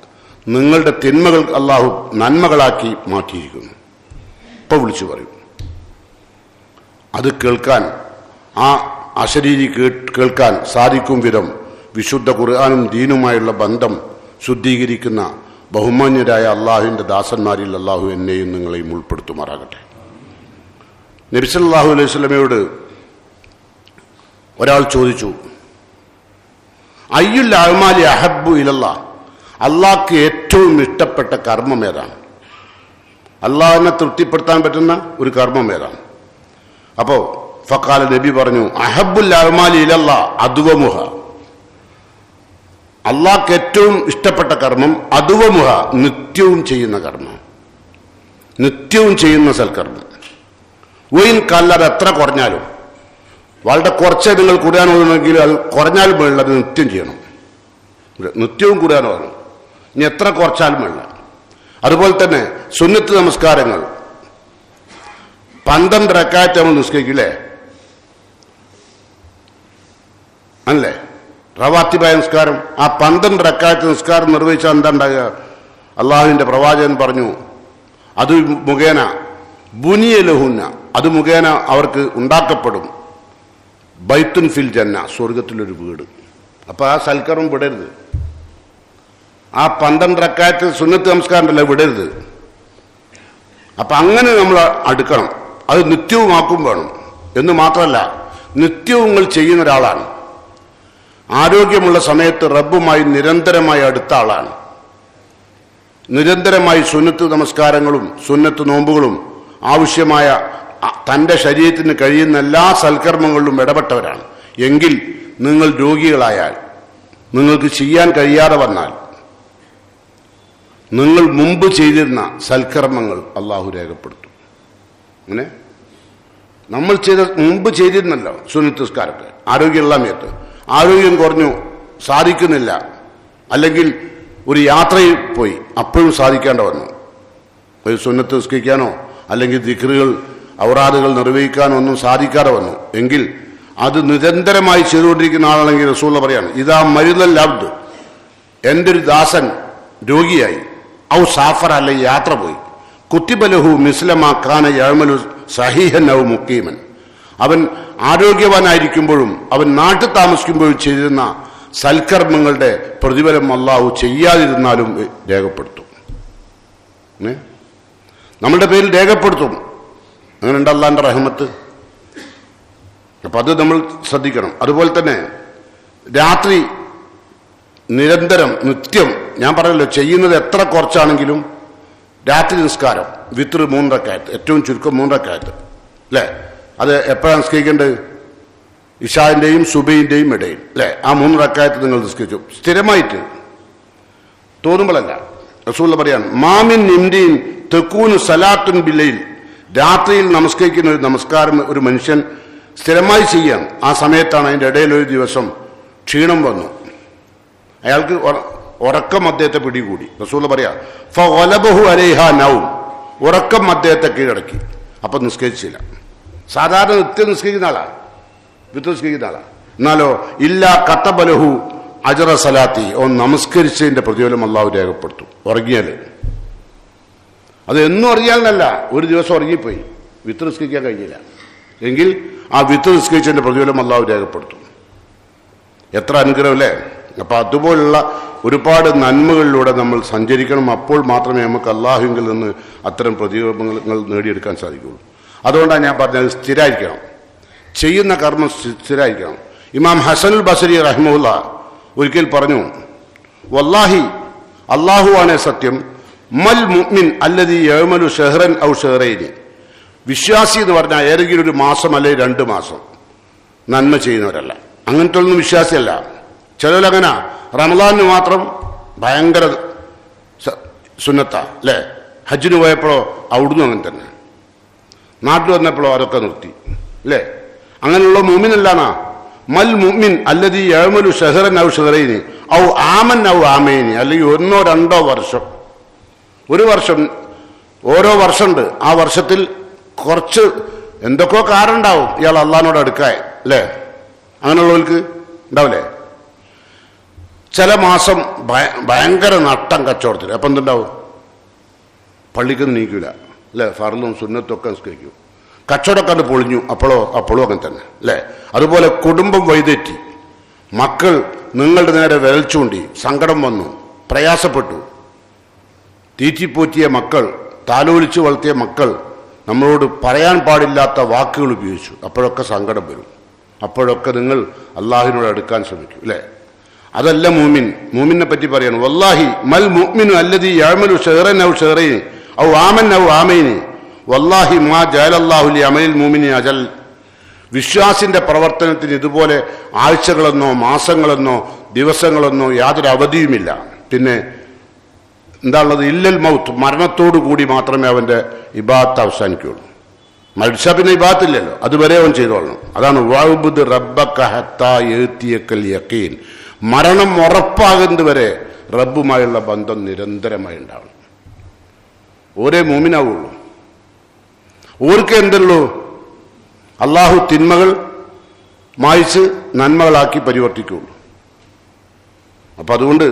നിങ്ങളുടെ തിന്മകൾ അള്ളാഹു നന്മകളാക്കി മാറ്റിയിരിക്കുന്നു. ഇപ്പൊ വിളിച്ചു പറയും. അത് കേൾക്കാൻ, ആ അശരീരി കേൾക്കാൻ സാധിക്കും വിധം വിശുദ്ധ ഖുർആനും ദീനുമായുള്ള ബന്ധം ശുദ്ധീകരിക്കുന്ന ബഹുമാന്യരായ അള്ളാഹുവിന്റെ ദാസന്മാരിൽ അള്ളാഹു എന്നെയും നിങ്ങളെയും ഉൾപ്പെടുത്തുമാറാകട്ടെ. നബി സല്ലല്ലാഹു അലൈഹി വസല്ലമയോട് ഒരാൾ ചോദിച്ചു, അയ്യുൽ അഅ്മാലി അഹബ്ബു ഇലല്ലാഹ്, അള്ളാഹ്ക്ക് ഏറ്റവും ഇഷ്ടപ്പെട്ട കർമ്മം ഏതാണ്? അള്ളാഹിനെ തൃപ്തിപ്പെടുത്താൻ പറ്റുന്ന ഒരു കർമ്മം ഏതാണ്? അപ്പോ ഫഖാല, നബി പറഞ്ഞു, അഹബ്ബുൽ അഅ്മാലി ഇലല്ലാഹ് അദ്വമുഹ, അള്ളാഹ്ക്ക് ഏറ്റവും ഇഷ്ടപ്പെട്ട കർമ്മം അദ്വമുഹ, നിത്യവും ചെയ്യുന്ന കർമ്മം, നിത്യവും ചെയ്യുന്ന സൽക്കർമ്മം. വൈൻ കല്ലത് എത്ര കുറഞ്ഞാലും, വളരെ കുറച്ചേ നിങ്ങൾ ഖുർആൻ ഓതുന്നെങ്കിൽ അത് കുറഞ്ഞാലും വേണ്ട, അത് നിത്യം ചെയ്യണം. നിത്യവും ഖുർആൻ ഓതണം, ഇനി എത്ര കുറച്ചാലും വേണ്ട. അതുപോലെ തന്നെ സുന്നത്ത് നമസ്കാരങ്ങൾ 12 റക്അത്ത് നമ്മൾ നിസ്കരിക്കില്ലേ, അല്ലേ? റവാത്തിബായ നിസ്കാരം. ആ 12 റക്അത്ത് നിസ്കാരം നിർവഹിച്ചാൽ എന്താ ഉണ്ടാകുക? അള്ളാഹുവിന്റെ പ്രവാചകൻ പറഞ്ഞു, അത് മുഖേന ബുനിയ ലഹുന്ന, അത് മുഖേന അവർക്ക് ഉണ്ടാക്കപ്പെടും ബൈത്തുൻ ഫിൽ ജന്ന, സ്വർഗത്തിലൊരു വീട്. അപ്പൊ ആ സൽക്കർമ്മം വിടരുത്. ആ 12 റക്അത്ത് സുന്നത്ത് നമസ്കാരമല്ല, വിടരുത്. അപ്പൊ അങ്ങനെ നമ്മൾ അടുക്കണം. അത് നിത്യവുമാക്കും വേണം. എന്ന് മാത്രമല്ല, നിത്യവും നിങ്ങൾ ചെയ്യുന്ന ഒരാളാണ്, ആരോഗ്യമുള്ള സമയത്ത് റബ്ബുമായി നിരന്തരമായി അടുത്ത ആളാണ്, നിരന്തരമായി സുന്നത്ത് നമസ്കാരങ്ങളും സുന്നത്ത് നോമ്പുകളും ആവശ്യമായ തന്റെ ശരീരത്തിന് കഴിയുന്ന എല്ലാ സൽക്കർമ്മങ്ങളിലും ഇടപെട്ടവരാണ് എങ്കിൽ നിങ്ങൾ രോഗികളായാൽ നിങ്ങൾക്ക് ചെയ്യാൻ കഴിയാതെ വന്നാൽ നിങ്ങൾ മുമ്പ് ചെയ്തിരുന്ന സൽക്കർമ്മങ്ങൾ അള്ളാഹു രേഖപ്പെടുത്തും. അങ്ങനെ നമ്മൾ മുമ്പ് ചെയ്തിരുന്നല്ലോ സുന്നത്ത് നിസ്കാരമൊക്കെ, ആരോഗ്യമുള്ള സമയത്ത്. ആരോഗ്യം കുറഞ്ഞു, സാധിക്കുന്നില്ല, അല്ലെങ്കിൽ ഒരു യാത്രയിൽ പോയി, അപ്പോഴും സാധിക്കേണ്ട വന്നു. ഒരു സുന്നത്ത് നിസ്കരിക്കാനോ അല്ലെങ്കിൽ ദിക്റുകൾ ഔറാദുകൾ നിർവഹിക്കാനോ ഒന്നും സാധിക്കാതെ വന്നു എങ്കിൽ അത് നിരന്തരമായി ചെയ്തുകൊണ്ടിരിക്കുന്ന ആളാണെങ്കിൽ റസൂൽ പറയാണ്, ഇതാ മരുന്നൽ അബ്ദ്, എൻ്റെ ഒരു ദാസൻ രോഗിയായി, ഔ സാഫർ അല്ലെ യാത്ര പോയി, കുത്തിബലഹു മിസ്ലമാക്കാന യഅമലു സഹീഹൻ ഔ മുഖീമൻ, അവൻ ആരോഗ്യവാനായിരിക്കുമ്പോഴും അവൻ നാട്ടിൽ താമസിക്കുമ്പോഴും ചെയ്തിരുന്ന സൽക്കർമ്മങ്ങളുടെ പ്രതിഫലം അള്ളാഹു ചെയ്യാതിരുന്നാലും രേഖപ്പെടുത്തും. നമ്മളുടെ പേരിൽ രേഖപ്പെടുത്തും. അങ്ങനെ ഉണ്ട് അള്ളാന്റെ റഹ്മത്ത്. അപ്പൊ അത് നമ്മൾ ശ്രദ്ധിക്കണം. അതുപോലെ തന്നെ രാത്രി നിരന്തരം നിത്യം, ഞാൻ പറയല്ലോ, ചെയ്യുന്നത് എത്ര കുറച്ചാണെങ്കിലും രാത്രി നിസ്കാരം വിത്ർ 3 റക്അത്ത്, ഏറ്റവും ചുരുക്കം 3 റക്അത്ത് അല്ലേ? അത് എപ്പോഴാണ് നിസ്കരിക്കേണ്ടത്? ഇശാന്റെയും സുബൈന്റെയും ഇടയിൽ അല്ലേ? ആ 3 റക്അത്ത് നിങ്ങൾ നിസ്കരിച്ചു സ്ഥിരമായിട്ട്, തോന്നുമ്പോഴല്ല. റസൂൽ പറയാണ്, മാമിൻ നിംദീൻ തെക്കൂന് സലാത്തുൻ ബില്ലയിൽ, രാത്രിയിൽ നമസ്കരിക്കുന്ന ഒരു നമസ്കാരം ഒരു മനുഷ്യൻ സ്ഥിരമായി ചെയ്യാൻ, ആ സമയത്താണ് അതിൻ്റെ ഇടയിൽ ഒരു ദിവസം ക്ഷീണം വന്നു, അയാൾക്ക് ഉറക്കം അദ്ദേഹത്തെ പിടികൂടി. റസൂൽ പറയാ ഫഗലബഹു അലൈഹ നൗം, ഉറക്കം അദ്ദേഹത്തെ കീഴടക്കി, അപ്പൊ നിസ്കരിച്ചില്ല. സാധാരണ നിത്യം നിസ്കരിക്കുന്ന ആളാ, വിത്ത് നിസ്കരിക്കുന്ന ആളാ. എന്നാലോ ഇല്ല കത്തബലഹു അജറ സലാത്തി, ഓ നമസ്കരിച്ചതിന്റെ പ്രതിഫലം അള്ളാഹു രേഖപ്പെടുത്തും. ഉറങ്ങിയാല് അത് എന്നും അറിയാനല്ല, ഒരു ദിവസം ഉറങ്ങിപ്പോയി വിത്ത് നിസ്കരിക്കാൻ കഴിഞ്ഞില്ല എങ്കിൽ ആ വിത്ത് നിസ്കരിച്ചതിന്റെ പ്രതിഫലം അള്ളാഹു രേഖപ്പെടുത്തും. എത്ര അനുഗ്രഹം അല്ലേ? അപ്പൊ അതുപോലുള്ള ഒരുപാട് നന്മകളിലൂടെ നമ്മൾ സഞ്ചരിക്കണം. അപ്പോൾ മാത്രമേ നമുക്ക് അള്ളാഹുവിൽ നിന്ന് അത്തരം പ്രതിഫലങ്ങൾ നേടിയെടുക്കാൻ സാധിക്കുകയുള്ളൂ. അതുകൊണ്ടാണ് ഞാൻ പറഞ്ഞത് സ്ഥിരമായിരിക്കണം, ചെയ്യുന്ന കർമ്മം സ്ഥിരമായിരിക്കണം. ഇമാം ഹസനുൽ ബസരി റഹിമഹുല്ല ഒരിക്കൽ പറഞ്ഞു, വല്ലാഹി, അള്ളാഹുവാണേ സത്യം, മൽ മുഅ്മിൻ അല്ലദീ യഅമലു ഷഹ്റൻ ഔ ഷഹ്റൈനി, വിശ്വാസി എന്ന് പറഞ്ഞാൽ ഏതെങ്കിലും ഒരു മാസം അല്ലെങ്കിൽ 2 മാസം നന്മ ചെയ്യുന്നവരല്ല. അങ്ങനത്തെ ഒന്നും വിശ്വാസിയല്ല. ചിലരങ്ങനെ റമദാനിന് മാത്രം ഭയങ്കര സുന്നത്താ അല്ലേ? ഹജ്ജിന് പോയപ്പോഴോ അവിടുന്ന് അങ്ങനെ തന്നെ, നാട്ടിൽ വന്നപ്പോഴോ അതൊക്കെ നിർത്തി അല്ലേ? അങ്ങനെയുള്ള മുഅ്മിനല്ലാന്നാ. മൽ മുഅ്മിൻ അല്ലദീ യഅമലു ഷഹ്റൻ ഔ ഷഹ്റൈനി ഔ ആമൻ ഔ ആമൈനി, അല്ലെങ്കിൽ 1 or 2 വർഷം, ഒരു വർഷം, ഓരോ വർഷമുണ്ട്. ആ വർഷത്തിൽ കുറച്ച് എന്തൊക്കെയോ കാരണം ഉണ്ടാവും ഇയാൾ അള്ളാഹിനോട് അടുക്കാൻ അല്ലേ? അങ്ങനെയുള്ളവർക്ക് ഉണ്ടാവില്ലേ? ചില മാസം ഭയങ്കര നട്ടം കച്ചവടത്തിൽ, അപ്പം എന്തുണ്ടാവും? പള്ളിക്കൊന്നും നീക്കൂല അല്ലേ? ഫർളും സുന്നത്തും ഒക്കെ നിസ്കരിക്കും. കച്ചവടമൊക്കെ അത് പൊളിഞ്ഞു, അപ്പോഴും അങ്ങനെ തന്നെ അല്ലേ? അതുപോലെ കുടുംബം വഴിതെറ്റി, മക്കൾ നിങ്ങളുടെ നേരെ വിരൽ ചൂണ്ടി, സങ്കടം വന്നു, പ്രയാസപ്പെട്ടു, തീറ്റിപ്പോറ്റിയ മക്കൾ, താലോലിച്ച് വളർത്തിയ മക്കൾ നമ്മളോട് പറയാൻ പാടില്ലാത്ത വാക്കുകൾ ഉപയോഗിച്ചു, അപ്പോഴൊക്കെ സങ്കടം വരും. അപ്പോഴൊക്കെ നിങ്ങൾ അള്ളാഹുവിനോട് അടുക്കാൻ ശ്രമിക്കും അല്ലേ? അതല്ല മൂമിൻ. മൂമിനെ പറ്റി പറയാണ്, വല്ലാഹി മൽ മുഅ്മിനു അല്ലദീ യഅമലു ഷഹ്റൻ ഔ ഷഹ്റൈനി ഔ ആമൻ ഔ ആമൈനി വല്ലാഹി മാ ജഅലല്ലാഹു ലി അമലിൽ മുഅ്മിനി അജൽ, വിശ്വാസിന്റെ പ്രവർത്തനത്തിന് ഇതുപോലെ ആഴ്ചകളെന്നോ മാസങ്ങളെന്നോ ദിവസങ്ങളെന്നോ യാതൊരു അവധിയുമില്ല. പിന്നെ എന്താണുള്ളത്? ഇല്ലൽ മൗത്ത്, മരണത്തോടു കൂടി മാത്രമേ അവന്റെ ഇബാദത്ത് അവസാനിക്കുകയുള്ളൂ. മരിച്ചാൽ പിന്നെ ഇബാദത്തില്ലല്ലോ, അതുവരെ അവൻ ചെയ്തോളണം. അതാണ് വഅബ്ദ് റബ്ബക ഹത്താ യഅതിയക്കൽ യഖീൻ, മരണം ഉറപ്പാകുന്നതുവരെ റബ്ബുമായുള്ള ബന്ധം നിരന്തരമായി ഉണ്ടാവണം. ഓരേ മൂമിനാവുള്ളൂ. ഓർക്ക് എന്തുള്ളൂ? അള്ളാഹു തിന്മകൾ മായ്ച്ച് നന്മകളാക്കി പരിവർത്തിക്കുകയുള്ളൂ. അപ്പൊ അതുകൊണ്ട്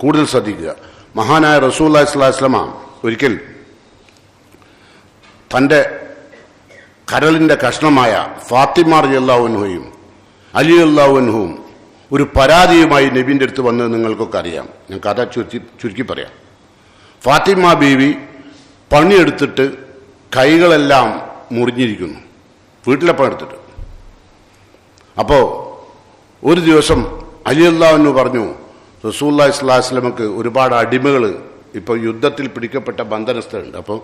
കൂടുതൽ ശ്രദ്ധിക്കുക. മഹാനായ റസൂലുള്ളാഹി സ്വല്ലല്ലാഹു അലൈഹി വസല്ലം ഒരിക്കൽ തൻ്റെ കരളിൻ്റെ കഷ്ണമായ ഫാത്തിമ റളിയല്ലാഹു അൻഹയും അലി റളിയല്ലാഹു അൻഹുവും ഒരു പരാതിയുമായി നബിൻ്റെ അടുത്ത് വന്നത് നിങ്ങൾക്കൊക്കെ അറിയാം. ഞാൻ കഥ ചുരുക്കി പറയാം. ഫാത്തിമ ബീവി പണിയെടുത്തിട്ട് കൈകളെല്ലാം മുറിഞ്ഞിരിക്കുന്നു, വീട്ടിലെ പണിയെടുത്തിട്ട്. അപ്പോൾ ഒരു ദിവസം അലി റളിയല്ലാഹു അൻഹു പറഞ്ഞു, റസൂലുള്ളാഹി സ്വല്ലല്ലാഹു അലൈഹി വസല്ലമക്ക് ഒരുപാട് അടിമകൾ ഇപ്പോൾ യുദ്ധത്തിൽ പിടിക്കപ്പെട്ട ബന്ധനസ്ഥരുണ്ട്. അപ്പോൾ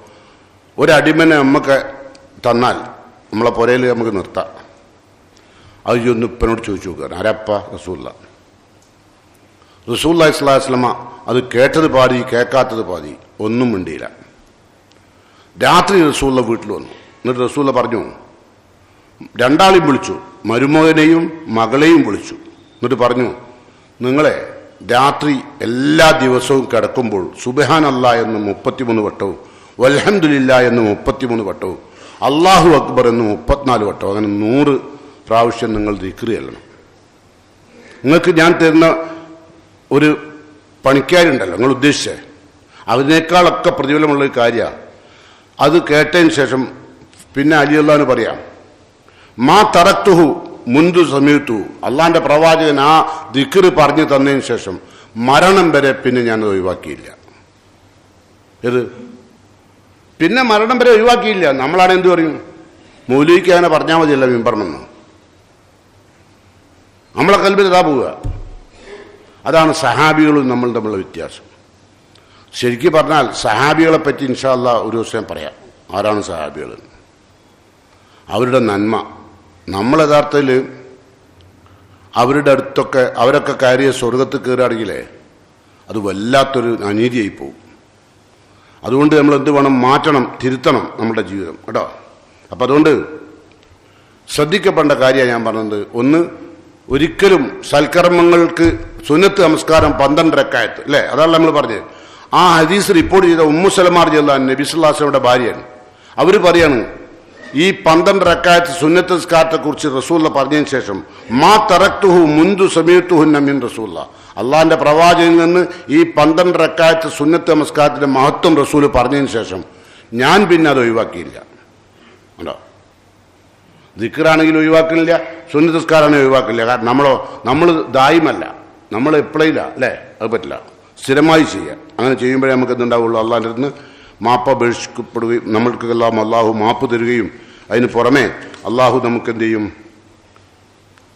ഒരടിമനെ നമുക്ക് തന്നാൽ നമ്മളെ പുരയിൽ നമുക്ക് നിർത്താം. അത് ഒന്ന് ഇപ്പനോട് ചോദിച്ചു നോക്കുകയാണ്, ആരപ്പ? റസൂലുള്ളാഹി. റസൂലുള്ളാഹി സ്വല്ലല്ലാഹു അലൈഹി വസല്ലമ അത് കേട്ടത് പാതി കേൾക്കാത്തത് പാതി ഒന്നും മിണ്ടിയില്ല. രാത്രി റസൂലുള്ള വീട്ടിൽ വന്നു. എന്നിട്ട് റസൂലുള്ള പറഞ്ഞു, രണ്ടാളെയും വിളിച്ചു, മരുമകനെയും മകളെയും വിളിച്ചു. എന്നിട്ട് പറഞ്ഞു, നിങ്ങളെ രാത്രി എല്ലാ ദിവസവും കിടക്കുമ്പോൾ സുബ്ഹാനല്ലാഹ് എന്ന് 33 വട്ടവും വൽഹംദുലില്ലാഹ് എന്ന് 33 വട്ടവും അല്ലാഹു അക്ബർ എന്ന് 34 വട്ടവും, അങ്ങനെ 100 പ്രാവശ്യം നിങ്ങൾ ദിക്ർ ചെല്ലണം. നിങ്ങൾക്ക് ഞാൻ തരുന്ന ഒരു പണിക്കാരുണ്ടല്ലോ നിങ്ങൾ ഉദ്ദേശിച്ചേ, അതിനേക്കാളൊക്കെ പ്രതിഫലമുള്ള ഒരു കാര്യമാണ്. അത് കേട്ടതിന് ശേഷം പിന്നെ അലി അള്ളാഹുവിന് പറയാം, മാ തറക്തുഹു മുൻതു സമീത്തു, അള്ളാന്റെ പ്രവാചകൻ ആ ദിക്ർ പറഞ്ഞു തന്നതിന് ശേഷം മരണം വരെ പിന്നെ ഞാനത് ഒഴിവാക്കിയില്ല. ഇത് പിന്നെ മരണം വരെ ഒഴിവാക്കിയില്ല. നമ്മളാണ് എന്ത് പറയും, മൗലവിക്ക് അങ്ങനെ പറഞ്ഞാൽ മതിയല്ല മിമ്പർമെന്ന്, നമ്മളെ കൽബിൽ ഇതാ പോവുക. അതാണ് സഹാബികളും നമ്മൾ തമ്മിലുള്ള വ്യത്യാസം. ശരിക്കും പറഞ്ഞാൽ സഹാബികളെ പറ്റി ഇൻഷാ അല്ലാഹ് ഒരു ദിവസം പറയാം. ആരാണ് സഹാബികൾ, അവരുടെ നന്മ. നമ്മൾ യഥാർത്ഥത്തിൽ അവരുടെ അടുത്തൊക്കെ അവരൊക്കെ കയറിയ സ്വർഗത്തിൽ കയറുകയാണെങ്കിലേ അത് വല്ലാത്തൊരു അനീതിയായി പോകും. അതുകൊണ്ട് നമ്മൾ എന്ത് വേണം, മാറ്റണം, തിരുത്തണം നമ്മുടെ ജീവിതം കേട്ടോ. അപ്പം അതുകൊണ്ട് ശ്രദ്ധിക്കപ്പെടേണ്ട കാര്യമാണ് ഞാൻ പറഞ്ഞത്. ഒന്ന്, ഒരിക്കലും സൽക്കർമ്മങ്ങൾക്ക് സുന്നത്ത് നമസ്കാരം 12 റക്അത്ത് അല്ലേ, അതാണ് നമ്മൾ പറഞ്ഞത്. ആ ഹദീസ് റിപ്പോർട്ട് ചെയ്ത ഉമ്മു സലമ റളിയല്ലാഹു അൻഹ നബി സല്ലല്ലാഹു അലൈഹി വസല്ലമയുടെ ഭാര്യയാണ്. അവർ പറയാണ്, ഈ 12 റക്അത്ത് സുന്നത്ത് നിസ്കാരത്തെ കുറിച്ച് റസൂലുള്ള പറഞ്ഞതിന് ശേഷം മാ തറക്തുഹു മുൻദു സമീഅതുഹുന്ന മിൻ റസൂലുള്ളാഹ്, അള്ളാഹിന്റെ പ്രവാചകനിൽ നിന്ന് ഈ 12 റക്അത്ത് സുന്നത്ത് നമസ്കാരത്തിന്റെ മഹത്വം റസൂൽ പറഞ്ഞതിന് ശേഷം ഞാൻ പിന്നെ അത് ഒഴിവാക്കിയില്ല. ഉണ്ടോ, ദിക്റാണെങ്കിലും ഒഴിവാക്കില്ല, സുന്നത്ത് നിസ്കാരമാണെങ്കിൽ ഒഴിവാക്കില്ല. കാരണം നമ്മൾ ദായിമല്ല, നമ്മൾ എപ്പോഴില്ല അല്ലേ, അത് പറ്റില്ല, സ്ഥിരമായി ചെയ്യുക. അങ്ങനെ ചെയ്യുമ്പോഴേ നമുക്ക് എന്തുണ്ടാവുള്ളൂ, അള്ളാഹിൻ്റെ അടുത്ത് മാപ്പ് അപേക്ഷിക്കപ്പെടുകയും നമ്മൾക്കെല്ലാം അള്ളാഹു മാപ്പ് തരികയും അതിന് പുറമെ അള്ളാഹു നമുക്ക് എന്ത് ചെയ്യും,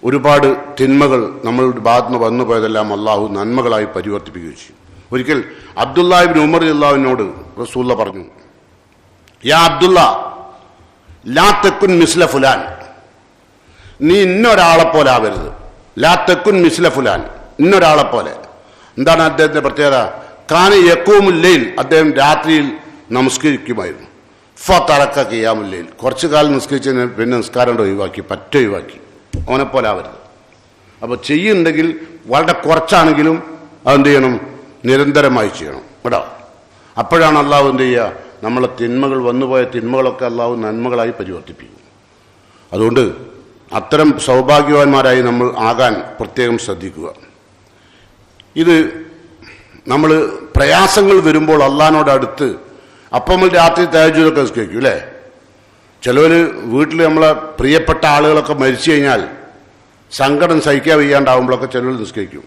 ഒരുപാട് തിന്മകൾ നമ്മളുടെ ഭാഗത്ത് നിന്ന് വന്നു പോയതെല്ലാം അള്ളാഹു നന്മകളായി പരിവർത്തിപ്പിക്കുകയും ചെയ്യും. ഒരിക്കൽ അബ്ദുല്ലാഹ് ഇബ്നു ഉമർ റളിയല്ലാഹുവിനോട് റസൂലുള്ള പറഞ്ഞു, യാ അബ്ദുല്ല ലാ തക്കുൻ മിസ്ല ഫുലാൻ, നീ ഇന്നൊരാളെപ്പോലെ ആവരുത്. ലാ തക്കുൻ മിസ്ല ഫുലാൻ, ഇന്നൊരാളെപ്പോലെ. എന്താണ് അദ്ദേഹത്തിന്റെ പ്രത്യേകത? കാന യഖൂമുൽ ലൈൽ, അദ്ദേഹം രാത്രിയിൽ നമസ്കരിക്കുമായിരുന്നു. ഫതറക ഖിയാമുൽ ലൈൽ, കുറച്ചു കാലം നിസ്കരിച്ചതിന് പിന്നെ നിസ്കാരം ഒഴിവാക്കി, ഒഴിവാക്കി. അവനെപ്പോലെ ആവരുത്. അപ്പോൾ ചെയ്യുന്നുണ്ടെങ്കിൽ വളരെ കുറച്ചാണെങ്കിലും അതെന്ത് ചെയ്യണം, നിരന്തരമായി ചെയ്യണം കേട്ടോ. അപ്പോഴാണ് അള്ളാഹു എന്ത് ചെയ്യുക, നമ്മളെ തിന്മകൾ വന്നുപോയ തിന്മകളൊക്കെ അള്ളാഹു നന്മകളായി പരിവർത്തിപ്പിക്കും. അതുകൊണ്ട് അത്തരം സൗഭാഗ്യവാന്മാരായി നമ്മൾ ആകാൻ പ്രത്യേകം ശ്രദ്ധിക്കുക. ഇത് നമ്മൾ പ്രയാസങ്ങൾ വരുമ്പോൾ അള്ളാഹിനോട് അടുത്ത് അപ്പം നമ്മൾ രാത്രി തഹജ്ജുദൊക്കെ നിസ്കരിക്കും അല്ലേ. ചിലവർ വീട്ടിൽ നമ്മളെ പ്രിയപ്പെട്ട ആളുകളൊക്കെ മരിച്ചു കഴിഞ്ഞാൽ സങ്കടം സഹിക്കാൻ വയ്യാണ്ടാവുമ്പോഴൊക്കെ ചിലവർ നിസ്കരിക്കും.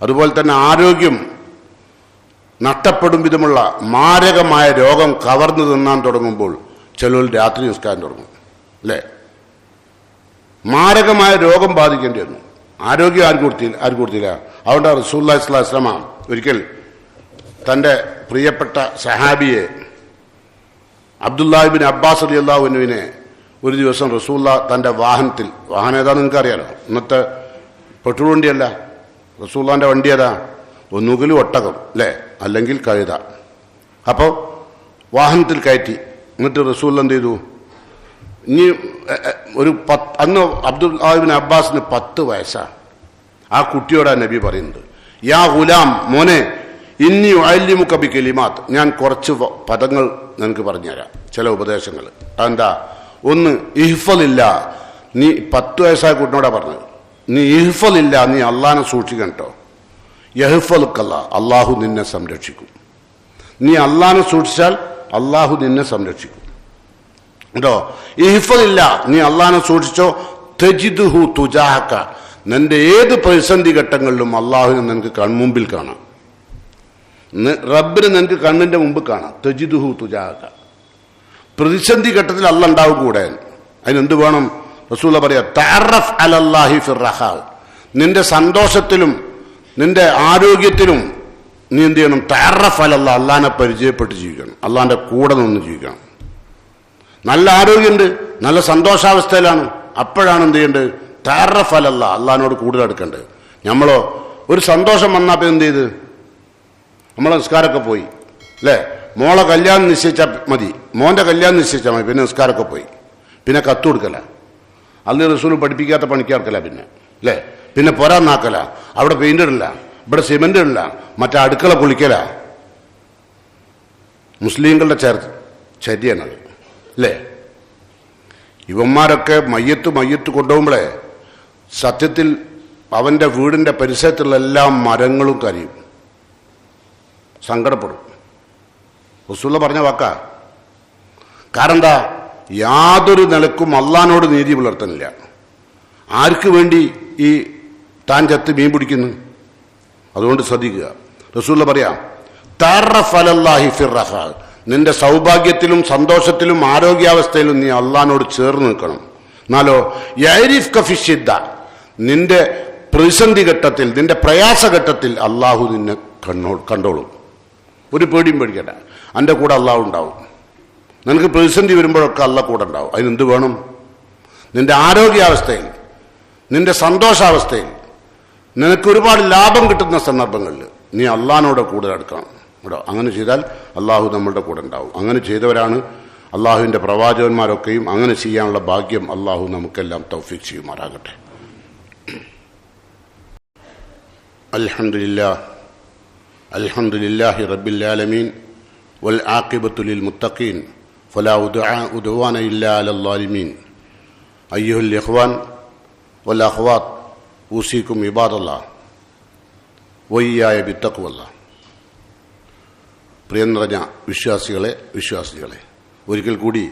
അതുപോലെ തന്നെ ആരോഗ്യം നഷ്ടപ്പെടും വിധമുള്ള മാരകമായ രോഗം കവർന്നു തിന്നാൻ തുടങ്ങുമ്പോൾ ചിലവർ രാത്രി നിസ്കാരം തുടങ്ങും അല്ലേ. മാരകമായ രോഗം ബാധിക്കേണ്ടി വന്നു, ആരോഗ്യം ആരും കൊടുത്തില്ല. അതുകൊണ്ട് റസൂലുള്ളാഹി സ്വല്ലല്ലാഹു അലൈഹി വസല്ലം ഒരിക്കൽ തൻ്റെ പ്രിയപ്പെട്ട സഹാബിയെ അബ്ദുല്ലാഹ് ഇബ്നു അബ്ബാസ് റളിയല്ലാഹു അൻഹുവിനെ ഒരു ദിവസം റസൂലുള്ളാഹ് തൻ്റെ വാഹനത്തിൽ, വാഹനം ഏതാണെന്ന് നിങ്ങൾക്ക് അറിയാലോ, ഇന്നത്തെ പെട്രോൾ വണ്ടിയല്ല, റസൂലുള്ളാഹിൻ്റെ വണ്ടി ഏതാ, ഒന്നുകിൽ ഒട്ടകം അല്ലേ, അല്ലെങ്കിൽ കഴുത. അപ്പോൾ വാഹനത്തിൽ കയറ്റി. എന്നിട്ട് റസൂലുള്ളാഹ് എന്ത് ചെയ്തു, ഇനി അന്ന് അബ്ദുല്ലാഹ് ഇബ്നു അബ്ബാസിന് 10 വയസ്സാണ്. ആ കുട്ടിയോടാണ് നബി പറയുന്നത്, യാ ഗുലാം, മോനെ, ഇന്നി ഉഅല്ലിമുക ബികലിമാത്ത്, ഞാൻ കുറച്ച് പദങ്ങൾ നിനക്ക് പറഞ്ഞുതരാം, ചില ഉപദേശങ്ങൾ. അതെന്താ? ഒന്ന്, ഇഹ്ഫലില്ല, നീ 10 വയസ്സായ കുട്ടിനോടാ പറഞ്ഞത്, നീ ഇഹ്ഫലില്ല, നീ അള്ളാഹിനെ സൂക്ഷിക്കണം കേട്ടോ. യഹ്ഫലുക്കല്ലാ, അള്ളാഹു നിന്നെ സംരക്ഷിക്കും. നീ അള്ളാഹിനെ സൂക്ഷിച്ചാൽ അള്ളാഹു നിന്നെ സംരക്ഷിക്കും കേട്ടോ. ഇഹ്ഫലില്ല, നീ അള്ളാഹിനെ സൂക്ഷിച്ചോ, തജിദുഹു തുജാഹക, നിന്റെ ഏത് പ്രതിസന്ധി ഘട്ടങ്ങളിലും അള്ളാഹുവിനെ നിനക്ക് കൺമുമ്പിൽ കാണാം. റബ്ബിന് നിനക്ക് കണ്ണിന്റെ മുമ്പ് കാണാം. തജിദുഹു തുജാഹക, പ്രതിസന്ധി ഘട്ടത്തിൽ അള്ളാഹ് ഉണ്ടാവും കൂടെ. അതിനെന്ത് വേണം? റസൂല പറയാ, തഅറഫ് അലല്ലാഹി ഫിർ റഖാ, നിന്റെ സന്തോഷത്തിലും നിന്റെ ആരോഗ്യത്തിലും നീ എന്ത് ചെയ്യണം? തഅറഫ് അലല്ലാഹ്, അള്ളാഹിനെ പരിചയപ്പെട്ട് ജീവിക്കണം, അള്ളാഹിന്റെ കൂടെ നിന്ന് ജീവിക്കണം. നല്ല ആരോഗ്യമുണ്ട്, നല്ല സന്തോഷാവസ്ഥയിലാണ്, അപ്പോഴാണ് എന്ത് ചെയ്യേണ്ടത്? തഅറഫ് അലല്ലാഹ്, അള്ളാഹിനോട് കൂടുതൽ അടുക്കേണ്ടത്. നമ്മളോ ഒരു സന്തോഷം വന്നാൽ ഇപ്പം എന്ത് ചെയ്ത് നമ്മളെ നിസ്കാരമൊക്കെ പോയി അല്ലേ? മോളെ കല്യാണം നിശ്ചയിച്ചാൽ മതി, മോൻ്റെ കല്യാണം നിശ്ചയിച്ചാൽ മതി, പിന്നെ നിസ്കാരമൊക്കെ പോയി. പിന്നെ കത്ത് കൊടുക്കല, അന്ന് റസൂൽ പഠിപ്പിക്കാത്ത പണിക്കാർക്കല, പിന്നെ അല്ലേ? പിന്നെ പൊരാന്നാക്കല, അവിടെ പെയിന്റ് ഇടില്ല, ഇവിടെ സിമെന്റ് ഇടില്ല, മറ്റേ അടുക്കള പൊളിക്കല. മുസ്ലിങ്ങളുടെ ചര്യയാണത് അല്ലേ? ഇവന്മാരൊക്കെ മയ്യത്ത് കൊണ്ടുപോകുമ്പോഴേ സത്യത്തിൽ അവൻ്റെ വീടിൻ്റെ പരിസരത്തുള്ള എല്ലാ മരങ്ങളും കരിയും, സങ്കടപ്പെടും. റസൂൽ പറഞ്ഞ വാക്കാ. കാരണം എന്താ? യാതൊരു നിലക്കും അള്ളാഹിനോട് നീതി പുലർത്തുന്നില്ല. ആർക്ക് വേണ്ടി ഈ താൻ ചത്ത് മീൻ പിടിക്കുന്നു? അതുകൊണ്ട് ശ്രദ്ധിക്കുക. റസൂൽ പറയാം, തഅറഫ് അലല്ലാഹി ഫിർറഖാ, നിന്റെ സൗഭാഗ്യത്തിലും സന്തോഷത്തിലും ആരോഗ്യാവസ്ഥയിലും നീ അള്ളാഹിനോട് ചേർന്ന് നിൽക്കണം. എന്നാലോ യഅരിഫ്ക ഫിശ്ശിദ്ദ, നിന്റെ പ്രതിസന്ധി ഘട്ടത്തിൽ, നിന്റെ പ്രയാസഘട്ടത്തിൽ അള്ളാഹു നിന്നെ കണ്ടോളും. ഒരു പേടിയും പേടിക്കണ്ട, എൻ്റെ കൂടെ അള്ളാഹു ഉണ്ടാവും. നിനക്ക് പ്രതിസന്ധി വരുമ്പോഴൊക്കെ അള്ളാഹ് കൂടെ ഉണ്ടാവും. അതിനെന്ത് വേണം? നിന്റെ ആരോഗ്യാവസ്ഥയിൽ, നിന്റെ സന്തോഷാവസ്ഥയിൽ, നിനക്ക് ഒരുപാട് ലാഭം കിട്ടുന്ന സന്ദർഭങ്ങളിൽ നീ അള്ളാഹിനോട് കൂടെ അടുക്കണം കേട്ടോ. അങ്ങനെ ചെയ്താൽ അള്ളാഹു നമ്മളുടെ കൂടെ ഉണ്ടാവും. അങ്ങനെ ചെയ്തവരാണ് അള്ളാഹുവിൻ്റെ പ്രവാചകന്മാരൊക്കെയും. അങ്ങനെ ചെയ്യാനുള്ള ഭാഗ്യം അള്ളാഹു നമുക്കെല്ലാം തൗഫീഖ് ചെയ്യുമാറാകട്ടെ. അൽഹംദുലില്ലാഹി റബ്ബിൽ ആലമീൻ വൽ ആഖിബത്തു ലിൽ മുത്തഖീൻ ഫലാ ഉദ്വാന ഇല്ലാ അലൽ ളാലിമീൻ. അയ്യുഹൽ ഇഖ്വാൻ വൽ അഖ്വാത്ത് ഊസീകും ഇബാദല്ലാഹ് വഇയ്യായ ബിത്തഖ്വല്ലാഹ്. പ്രിയം നിറഞ്ഞ വിശ്വാസികളെ ഒരിക്കൽ കൂടി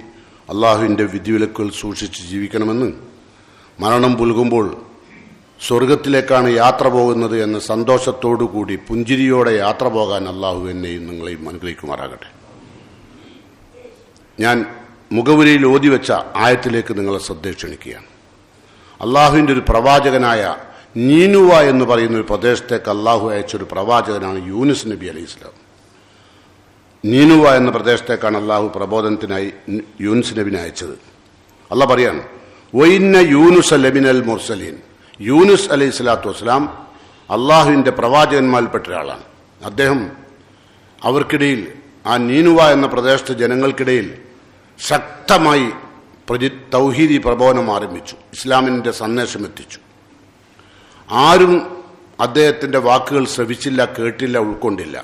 അള്ളാഹുവിൻ്റെ വിധിവിലക്കുകൾ സൂക്ഷിച്ച് ജീവിക്കണമെന്ന്, മരണം പുൽകുമ്പോൾ സ്വർഗത്തിലേക്കാണ് യാത്ര പോകുന്നത് എന്ന സന്തോഷത്തോടു കൂടി പുഞ്ചിരിയോടെ യാത്ര പോകാൻ അള്ളാഹു എന്നെയും നിങ്ങളെയും അനുഗ്രഹിക്കുമാറാകട്ടെ. ഞാൻ മുഖവുരയിൽ ഓതിവെച്ച ആയത്തിലേക്ക് നിങ്ങളെ ശ്രദ്ധ ക്ഷണിക്കുകയാണ്. അള്ളാഹുവിൻ്റെ ഒരു പ്രവാചകനായ നീനുവ എന്ന് പറയുന്ന ഒരു പ്രദേശത്തേക്ക് അള്ളാഹു അയച്ചൊരു പ്രവാചകനാണ് യൂനുസ് നബി അലൈഹി സ്വലാം. നീനുവ എന്ന പ്രദേശത്തേക്കാണ് അള്ളാഹു പ്രബോധനത്തിനായി യൂനുസ് നബിനെ അയച്ചത്. അള്ളാഹ് പറയാണ്, വഇന്ന യൂനുസ ലമിനൽ മുർസലീൻ. യൂനുസ് അലൈഹി സ്വലാത്തു വസ്സലാം അള്ളാഹുവിൻ്റെ പ്രവാചകന്മാരിൽപ്പെട്ട ഒരാളാണ്. അദ്ദേഹം അവർക്കിടയിൽ, ആ നീനുവ എന്ന പ്രദേശത്തെ ജനങ്ങൾക്കിടയിൽ ശക്തമായി തൗഹീദി പ്രബോധനം ആരംഭിച്ചു, ഇസ്ലാമിൻ്റെ സന്ദേശം എത്തിച്ചു. ആരും അദ്ദേഹത്തിൻ്റെ വാക്കുകൾ ശ്രവിച്ചില്ല, കേട്ടില്ല, ഉൾക്കൊണ്ടില്ല.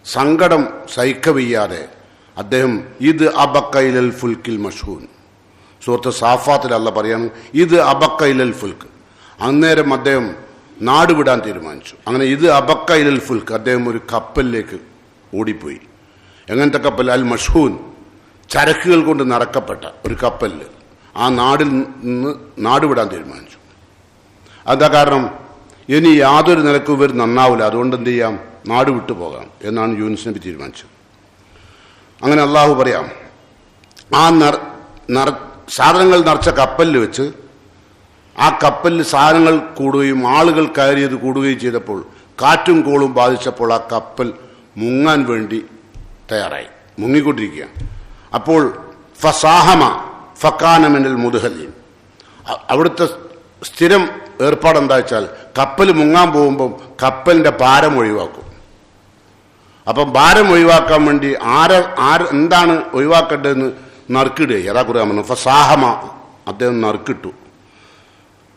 സങ്കടം സഹിക്കവയ്യാതെ അദ്ദേഹം ഇത് അബക്കൈലൽ ഫുൽക്കിൽ മഷ്ഹൂൻ, സൂറത്ത് സാഫാത്തിൽ അല്ലാഹ് പറയാണ്, ഇത് അബക്കൈലൽ ഫുൽക്ക്. അന്നേരം അദ്ദേഹം നാട് വിടാൻ തീരുമാനിച്ചു. അങ്ങനെ ഇത് അബക്കൈലൽ ഫുൽക്ക്, അദ്ദേഹം ഒരു കപ്പലിലേക്ക് ഓടിപ്പോയി. എങ്ങനത്തെ കപ്പൽ? അൽ മഷ്ഹൂൻ, ചരക്കുകൾ കൊണ്ട് നിറക്കപ്പെട്ട ഒരു കപ്പലിൽ ആ നാടിൽ നിന്ന് നാട് വിടാൻ തീരുമാനിച്ചു. അതാ കാരണം ഇനി യാതൊരു നിലക്കും ഇവർ നന്നാവില്ല, അതുകൊണ്ട് എന്ത് ചെയ്യാം, നാട് വിട്ടു പോകാം എന്നാണ് യൂനുസ് നബി തീരുമാനിച്ചത്. അങ്ങനെ അള്ളാഹു പറയാം, ആ സാധനങ്ങൾ നിറച്ച കപ്പലിൽ വെച്ച് ആ കപ്പലിൽ സാധനങ്ങൾ കൂടുകയും ആളുകൾ കയറിയത് കൂടുകയും ചെയ്തപ്പോൾ, കാറ്റും കോളും ബാധിച്ചപ്പോൾ ആ കപ്പൽ മുങ്ങാൻ വേണ്ടി തയ്യാറായി, മുങ്ങിക്കൊണ്ടിരിക്കുക. അപ്പോൾ ഫസാഹമ ഫക്കാന മിനൽ മുദ്ഹലീൻ. അവിടുത്തെ സ്ഥിരം ഏർപ്പാടെന്താ വെച്ചാൽ, കപ്പൽ മുങ്ങാൻ പോകുമ്പം കപ്പലിൻ്റെ ഭാരം ഒഴിവാക്കും. അപ്പം ഭാരം ഒഴിവാക്കാൻ വേണ്ടി എന്താണ് ഒഴിവാക്കേണ്ടതെന്ന് നറുക്കിടുക. യഥാ ഖുർആൻ പറഞ്ഞു, ഫസാഹമ, അദ്ദേഹം നറുക്കിട്ടു.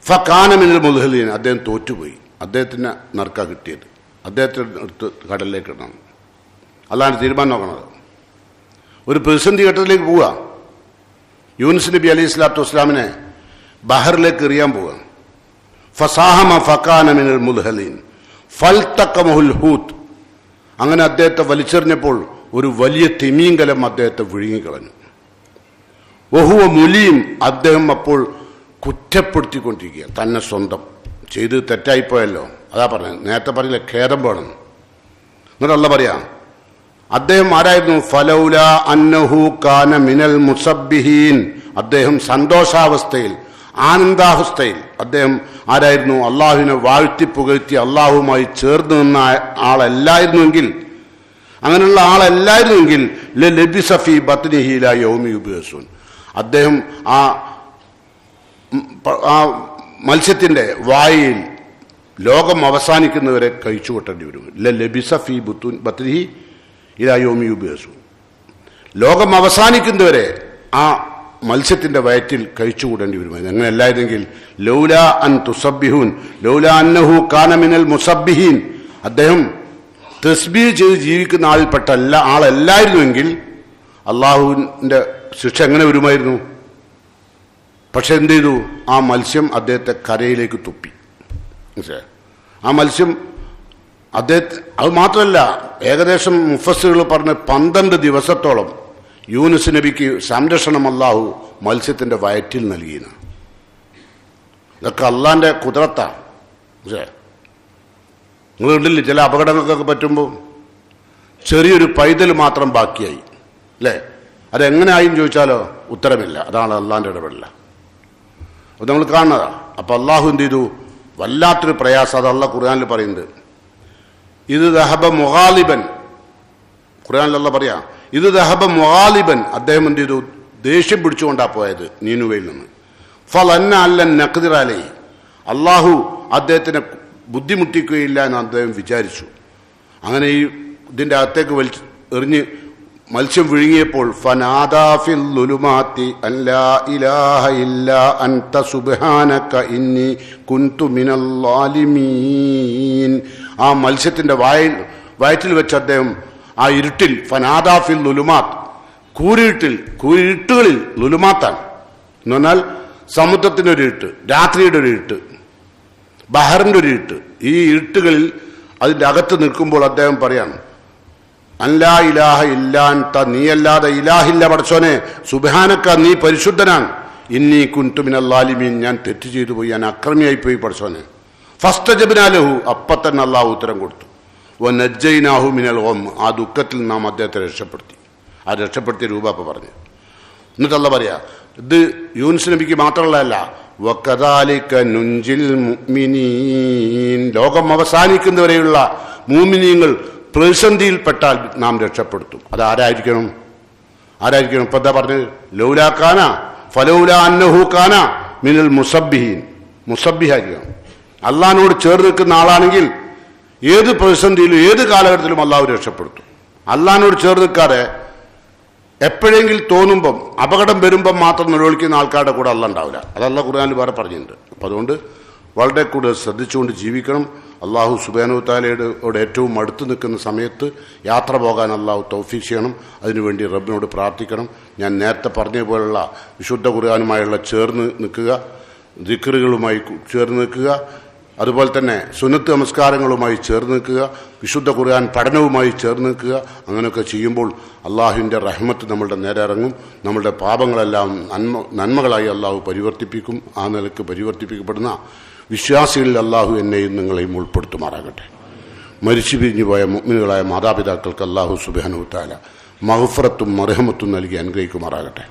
ഫക്കാന മിനൽ മുദ്ഹലീൻ, അദ്ദേഹം തോറ്റുപോയി. അദ്ദേഹത്തിന് നറുക്കാ കിട്ടിയത്, അദ്ദേഹത്തിന് എടുത്ത് കടലിലേക്ക് ഇടണം. അതാണ് തീരുമാനം നോക്കണത്. ഒരു പ്രതിസന്ധി ഘട്ടത്തിലേക്ക് പോവുക. യൂനുസ് നബി അലൈഹി സ്വലാത്തു വസ്സലാമിനെ ബഹറിലേക്ക് എറിയാൻ പോവുക. ഫസാഹമ ഫക്കാന മിനൽ മുദ്ഹലീൻ ഫൽതഖമഹുൽ ഹൂത്ത്. അങ്ങനെ അദ്ദേഹത്തെ വലിച്ചെറിഞ്ഞപ്പോൾ ഒരു വലിയ തിമീങ്കലം അദ്ദേഹത്തെ വിഴുങ്ങിക്കളഞ്ഞു. വഹുവ മുലീം, അദ്ദേഹം അപ്പോൾ കുറ്റപ്പെടുത്തിക്കൊണ്ടിരിക്കുക, തന്നെ സ്വന്തം ചെയ്ത് തെറ്റായിപ്പോയല്ലോ. അതാ പറഞ്ഞത്, നേരത്തെ പറഞ്ഞില്ല, ഖേദം വേണം. എന്നിട്ട് അല്ലാഹ് പറയാം, അദ്ദേഹം ആരായിരുന്നു? ഫലൗല അന്നഹു കാന മിനൽ മുസബ്ബിഹീൻ. അദ്ദേഹം സന്തോഷാവസ്ഥയിൽ, ആനന്ദാവസ്ഥയിൽ അദ്ദേഹം ആരായിരുന്നു? അള്ളാഹുവിനെ വാഴ്ത്തി പുകഴ്ത്തി അള്ളാഹുമായി ചേർന്ന് നിന്ന ആളല്ലായിരുന്നുവെങ്കിൽ, അങ്ങനെയുള്ള ആളല്ലായിരുന്നുവെങ്കിൽ ലബിസഫി ബത്നിഹി ലാ യൗമി യുബ്അസൂൻ. അദ്ദേഹം ആ മത്സ്യത്തിൻ്റെ വായിൽ ലോകം അവസാനിക്കുന്നവരെ കഴിച്ചു കൂട്ടേണ്ടി വരും. ലബിസ ഫീ ബത്നിഹി ഇലാ യൗമി യുബ്അസൂൻ. ലോകം അവസാനിക്കുന്നവരെ ആ മത്സ്യത്തിന്റെ വയറ്റിൽ കഴിച്ചുകൂടേണ്ടി വരുമായിരുന്നു. അങ്ങനെ അല്ലായിരുന്നെങ്കിൽ ലൗലാ അൻ തുസബ്ബിഹൂൻ ലൗലാ അന്നഹു കാന മിനൽ മുസബ്ബിഹീൻ, അദ്ദേഹം തസ്ബീഹ് ചെയ്ത് ജീവിക്കുന്ന ആളിൽപ്പെട്ട ആളല്ലായിരുന്നുവെങ്കിൽ അള്ളാഹുവിന്റെ ശിക്ഷ എങ്ങനെ വരുമായിരുന്നു? പക്ഷെ എന്ത് ചെയ്തു? ആ മത്സ്യം അദ്ദേഹത്തെ കരയിലേക്ക് തുപ്പി. ആ മത്സ്യം അദ്ദേഹത്തെ, അത് മാത്രമല്ല, ഏകദേശം മുഫസ്സിറുകൾ പറഞ്ഞ് 12 ദിവസത്തോളം യൂനുസ് നബിക്ക് സംരക്ഷണം അല്ലാഹു മത്സ്യത്തിന്റെ വയറ്റിൽ നൽകിയെന്ന്. ഇതൊക്കെ അള്ളാന്റെ കുദറത്താ. നിങ്ങൾ കണ്ടില്ലേ ചില അപകടങ്ങൾക്കൊക്കെ പറ്റുമ്പോൾ ചെറിയൊരു പൈതൽ മാത്രം ബാക്കിയായി അല്ലേ? അതെങ്ങനെ ആയും ചോദിച്ചാലോ ഉത്തരമില്ല. അതാണ് അള്ളാന്റെ ഇടപെടല. അത് നമ്മൾ കാണുന്നതാ. അപ്പൊ അള്ളാഹു എന്ത് ചെയ്തു? വല്ലാത്തൊരു പ്രയാസം. അത് അള്ളാഹ് ഖുർആനിൽ പറയുന്നത്, ഇത് ദഹബ മുഗാലിബൻ. ഖുർആനിൽ അള്ളാഹ് പറയാ, ഇത് ദഹബ മുഗാലിബൻ. അദ്ദേഹം എന്ത് ചെയ്തു? ദേഷ്യം പിടിച്ചുകൊണ്ടാ പോയത് നീനുവയിൽ നിന്ന്. ഫലന്ന അല്ലൻ നഖ്ദിർ അലൈഹി, അള്ളാഹു അദ്ദേഹത്തിനെ ബുദ്ധിമുട്ടിക്കുകയില്ല എന്ന് അദ്ദേഹം വിചാരിച്ചു. അങ്ങനെ ഈ ഇതിന്റെ അകത്തേക്ക് എറിഞ്ഞ് മത്സ്യം വിഴുങ്ങിയപ്പോൾ ഫനാദാ ഫിൽ ളുലുമാത്തി അല്ലാ ഇലാഹ ഇല്ലാ അൻത സുബ്ഹാനക ഇന്നി കുൻതു മിനൽ ളാലിമീൻ. ആ മത്സ്യത്തിന്റെ വയറ്റിൽ വെച്ച് അദ്ദേഹം ആ ഇരുട്ടിൽ, ഫനാദാ ഫിൽ ളുലുമാത്ത്, കൂരിരുട്ടുകളിൽ, ളുലുമാത്താണ് എന്ന് പറഞ്ഞാൽ സമുദ്രത്തിന്റെ ഒരു ഇരുട്ട്, രാത്രിയുടെ ഒരു ഇരുട്ട്, ബഹറിന്റെ ഒരു ഇരുട്ട്. ഈ ഇരുട്ടുകളിൽ അതിന്റെ അകത്ത് നിൽക്കുമ്പോൾ അദ്ദേഹം പറയാണ്, അല്ലാ ഇലാഹ ഇല്ലാ അൻത, നീയല്ലാതെ ഇലാഹില്ല പടച്ചോനെ, സുബ്ഹാനക നീ പരിശുദ്ധനാണ്, ഇന്നി കുൻതു മിനൽ ളാലിമീൻ ഞാൻ തെറ്റ് ചെയ്തു പോയി, ഞാൻ അക്രമിയായി പോയി പടച്ചോനെ. ഫസ്തജബ്നാ ലഹു, അപ്പത്തന്നെ അല്ലാഹു ഉത്തരം കൊടുത്തു. വനജ്ജൈനാഹു മിനൽ ഗം, ആ ദുഃഖത്തിൽ നാം അദ്ദേഹത്തെ രക്ഷപ്പെടുത്തി. ആ രക്ഷപ്പെടുത്തിയ രൂപ അപ്പൊ പറഞ്ഞു. എന്നിട്ട് അല്ലാഹ് പറയാ, ഇത് യൂനുസ് നബിക്ക് മാത്രമുള്ളതല്ല, വകദാലിക നുൻജിൽ മുഅ്മിനീൻ, ലോകം അവസാനിക്കുന്നവരെയുള്ള മുഅ്മിനീങ്ങൾ പ്രതിസന്ധിയിൽപ്പെട്ടാൽ നാം രക്ഷപ്പെടുത്തും. അത് ആരായിരിക്കണം? ഇപ്പൊ എന്താ പറഞ്ഞത്? ലൗലാ കാന ഫലൗലാ അന്നഹു കാന മിനൽ മുസബ്ബിഹീൻ. മുസബ്ബിഹായിരിക്കണം. അള്ളാഹിനോട് ചേർന്ന് നിൽക്കുന്ന ആളാണെങ്കിൽ ഏത് പ്രതിസന്ധിയിലും ഏത് കാലഘട്ടത്തിലും അള്ളാഹു രക്ഷപ്പെടുത്തും. അള്ളാഹിനോട് ചേർന്ന് നിൽക്കാതെ എപ്പോഴെങ്കിലും തോന്നുമ്പം, അപകടം വരുമ്പം മാത്രം നിലവിളിക്കുന്ന ആൾക്കാരുടെ കൂടെ അള്ളാഹ് ഉണ്ടാവില്ല. അത് അള്ളാഹ് ഖുർആനിൽ വേറെ പറഞ്ഞിട്ടുണ്ട്. അപ്പം അതുകൊണ്ട് വളരെ കൂടുതൽ ശ്രദ്ധിച്ചുകൊണ്ട് ജീവിക്കണം. അള്ളാഹു സുബ്ഹാനഹു വ തആലയോട് ഏറ്റവും അടുത്ത് നിൽക്കുന്ന സമയത്ത് യാത്ര പോകാൻ അള്ളാഹു തൗഫീഖ് ചെയ്യണം. അതിനുവേണ്ടി റബ്ബിനോട് പ്രാർത്ഥിക്കണം. ഞാൻ നേരത്തെ പറഞ്ഞ പോലുള്ള വിശുദ്ധ ഖുർആനുമായുള്ള ചേർന്ന് നിൽക്കുക, ദിക്റുകളുമായി ചേർന്ന് നിൽക്കുക, അതുപോലെ തന്നെ സുന്നത്ത് നമസ്കാരങ്ങളുമായി ചേർന്ന് നിൽക്കുക, വിശുദ്ധ ഖുർആൻ പഠനവുമായി ചേർന്ന് നിൽക്കുക. അങ്ങനെയൊക്കെ ചെയ്യുമ്പോൾ അള്ളാഹുവിൻ്റെ റഹ്മത്ത് നമ്മളുടെ നേരെ ഇറങ്ങും. നമ്മളുടെ പാപങ്ങളെല്ലാം നന്മകളായി അള്ളാഹു പരിവർത്തിപ്പിക്കും. ആ നിലക്ക് പരിവർത്തിപ്പിക്കപ്പെടുന്ന വിശ്വാസികളിൽ അള്ളാഹു എന്നെയും നിങ്ങളെയും ഉൾപ്പെടുത്തുമാറാകട്ടെ. മരിച്ചു പിരിഞ്ഞു പോയ മുഅ്മിനുകളായ മാതാപിതാക്കൾക്ക് അള്ളാഹു സുബ്ഹാനഹു വ തആല മഗ്ഫിറത്തും മർഹമത്തും നൽകി അനുഗ്രഹിക്കുമാറാകട്ടെ.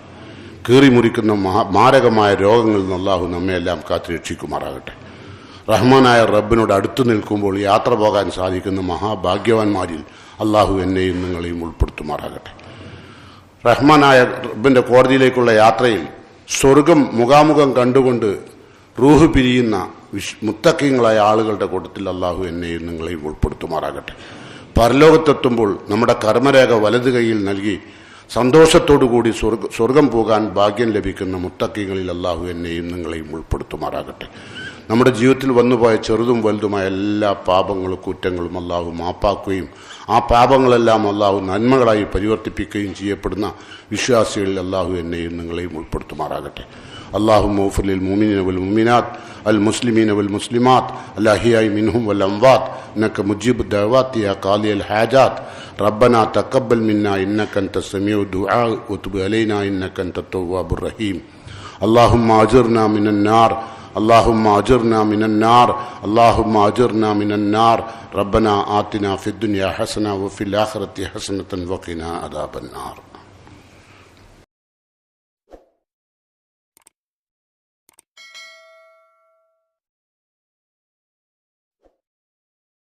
കീറിമുറിക്കുന്ന മാരകമായ രോഗങ്ങളിൽ നിന്ന് അള്ളാഹു നമ്മയെല്ലാം കാത്തുരക്ഷിക്കുമാറാകട്ടെ. റഹ്മാനായ റബ്ബിനോട് അടുത്തു നിൽക്കുമ്പോൾ യാത്ര പോകാൻ സാധിക്കുന്ന മഹാഭാഗ്യവാന്മാരിൽ അള്ളാഹു എന്നെയും നിങ്ങളെയും ഉൾപ്പെടുത്തുമാറാകട്ടെ. റഹ്മാനായ റബ്ബിന്റെ കോടതിയിലേക്കുള്ള യാത്രയിൽ സ്വർഗം മുഖാമുഖം കണ്ടുകൊണ്ട് റൂഹ് പിരിയുന്ന മുത്തഖീങ്ങളായ ആളുകളുടെ കൂട്ടത്തിൽ അള്ളാഹു എന്നെയും നിങ്ങളെയും ഉൾപ്പെടുത്തുമാറാകട്ടെ. പരലോകത്തെത്തുമ്പോൾ നമ്മുടെ കർമ്മരേഖ വലത് കൈയിൽ നൽകി സന്തോഷത്തോടുകൂടി സ്വർഗം പോകാൻ ഭാഗ്യം ലഭിക്കുന്ന മുത്തഖീങ്ങളിൽ അള്ളാഹു എന്നെയും നിങ്ങളെയും ഉൾപ്പെടുത്തുമാറാകട്ടെ. നമ്മുടെ ജീവിതത്തിൽ വന്നുപോയ ചെറുതും വലുതുമായ എല്ലാ പാപങ്ങളും കുറ്റങ്ങളും അള്ളാഹു മാപ്പാക്കുകയും ആ പാപങ്ങളെല്ലാം അള്ളാഹു നന്മകളായി പരിവർത്തിപ്പിക്കുകയും ചെയ്യപ്പെടുന്ന വിശ്വാസികളിൽ അള്ളാഹു എന്നെയും നിങ്ങളെയും ഉൾപ്പെടുത്തുമാറാകട്ടെ. اللهم اغفر للمؤمنين والمؤمنات المسلمين والمسلمات الأحياء منهم والأموات إنك مجيب الدعوات يا قاضي الحاجات ربنا تقبل منا إنك أنت السميع الدعاء وتب علينا إنك أنت التواب الرحيم اللهم أجرنا من النار اللهم أجرنا من النار اللهم أجرنا من النار ربنا آتنا في الدنيا حسنة وفي الآخرة حسنة وقنا عذاب النار.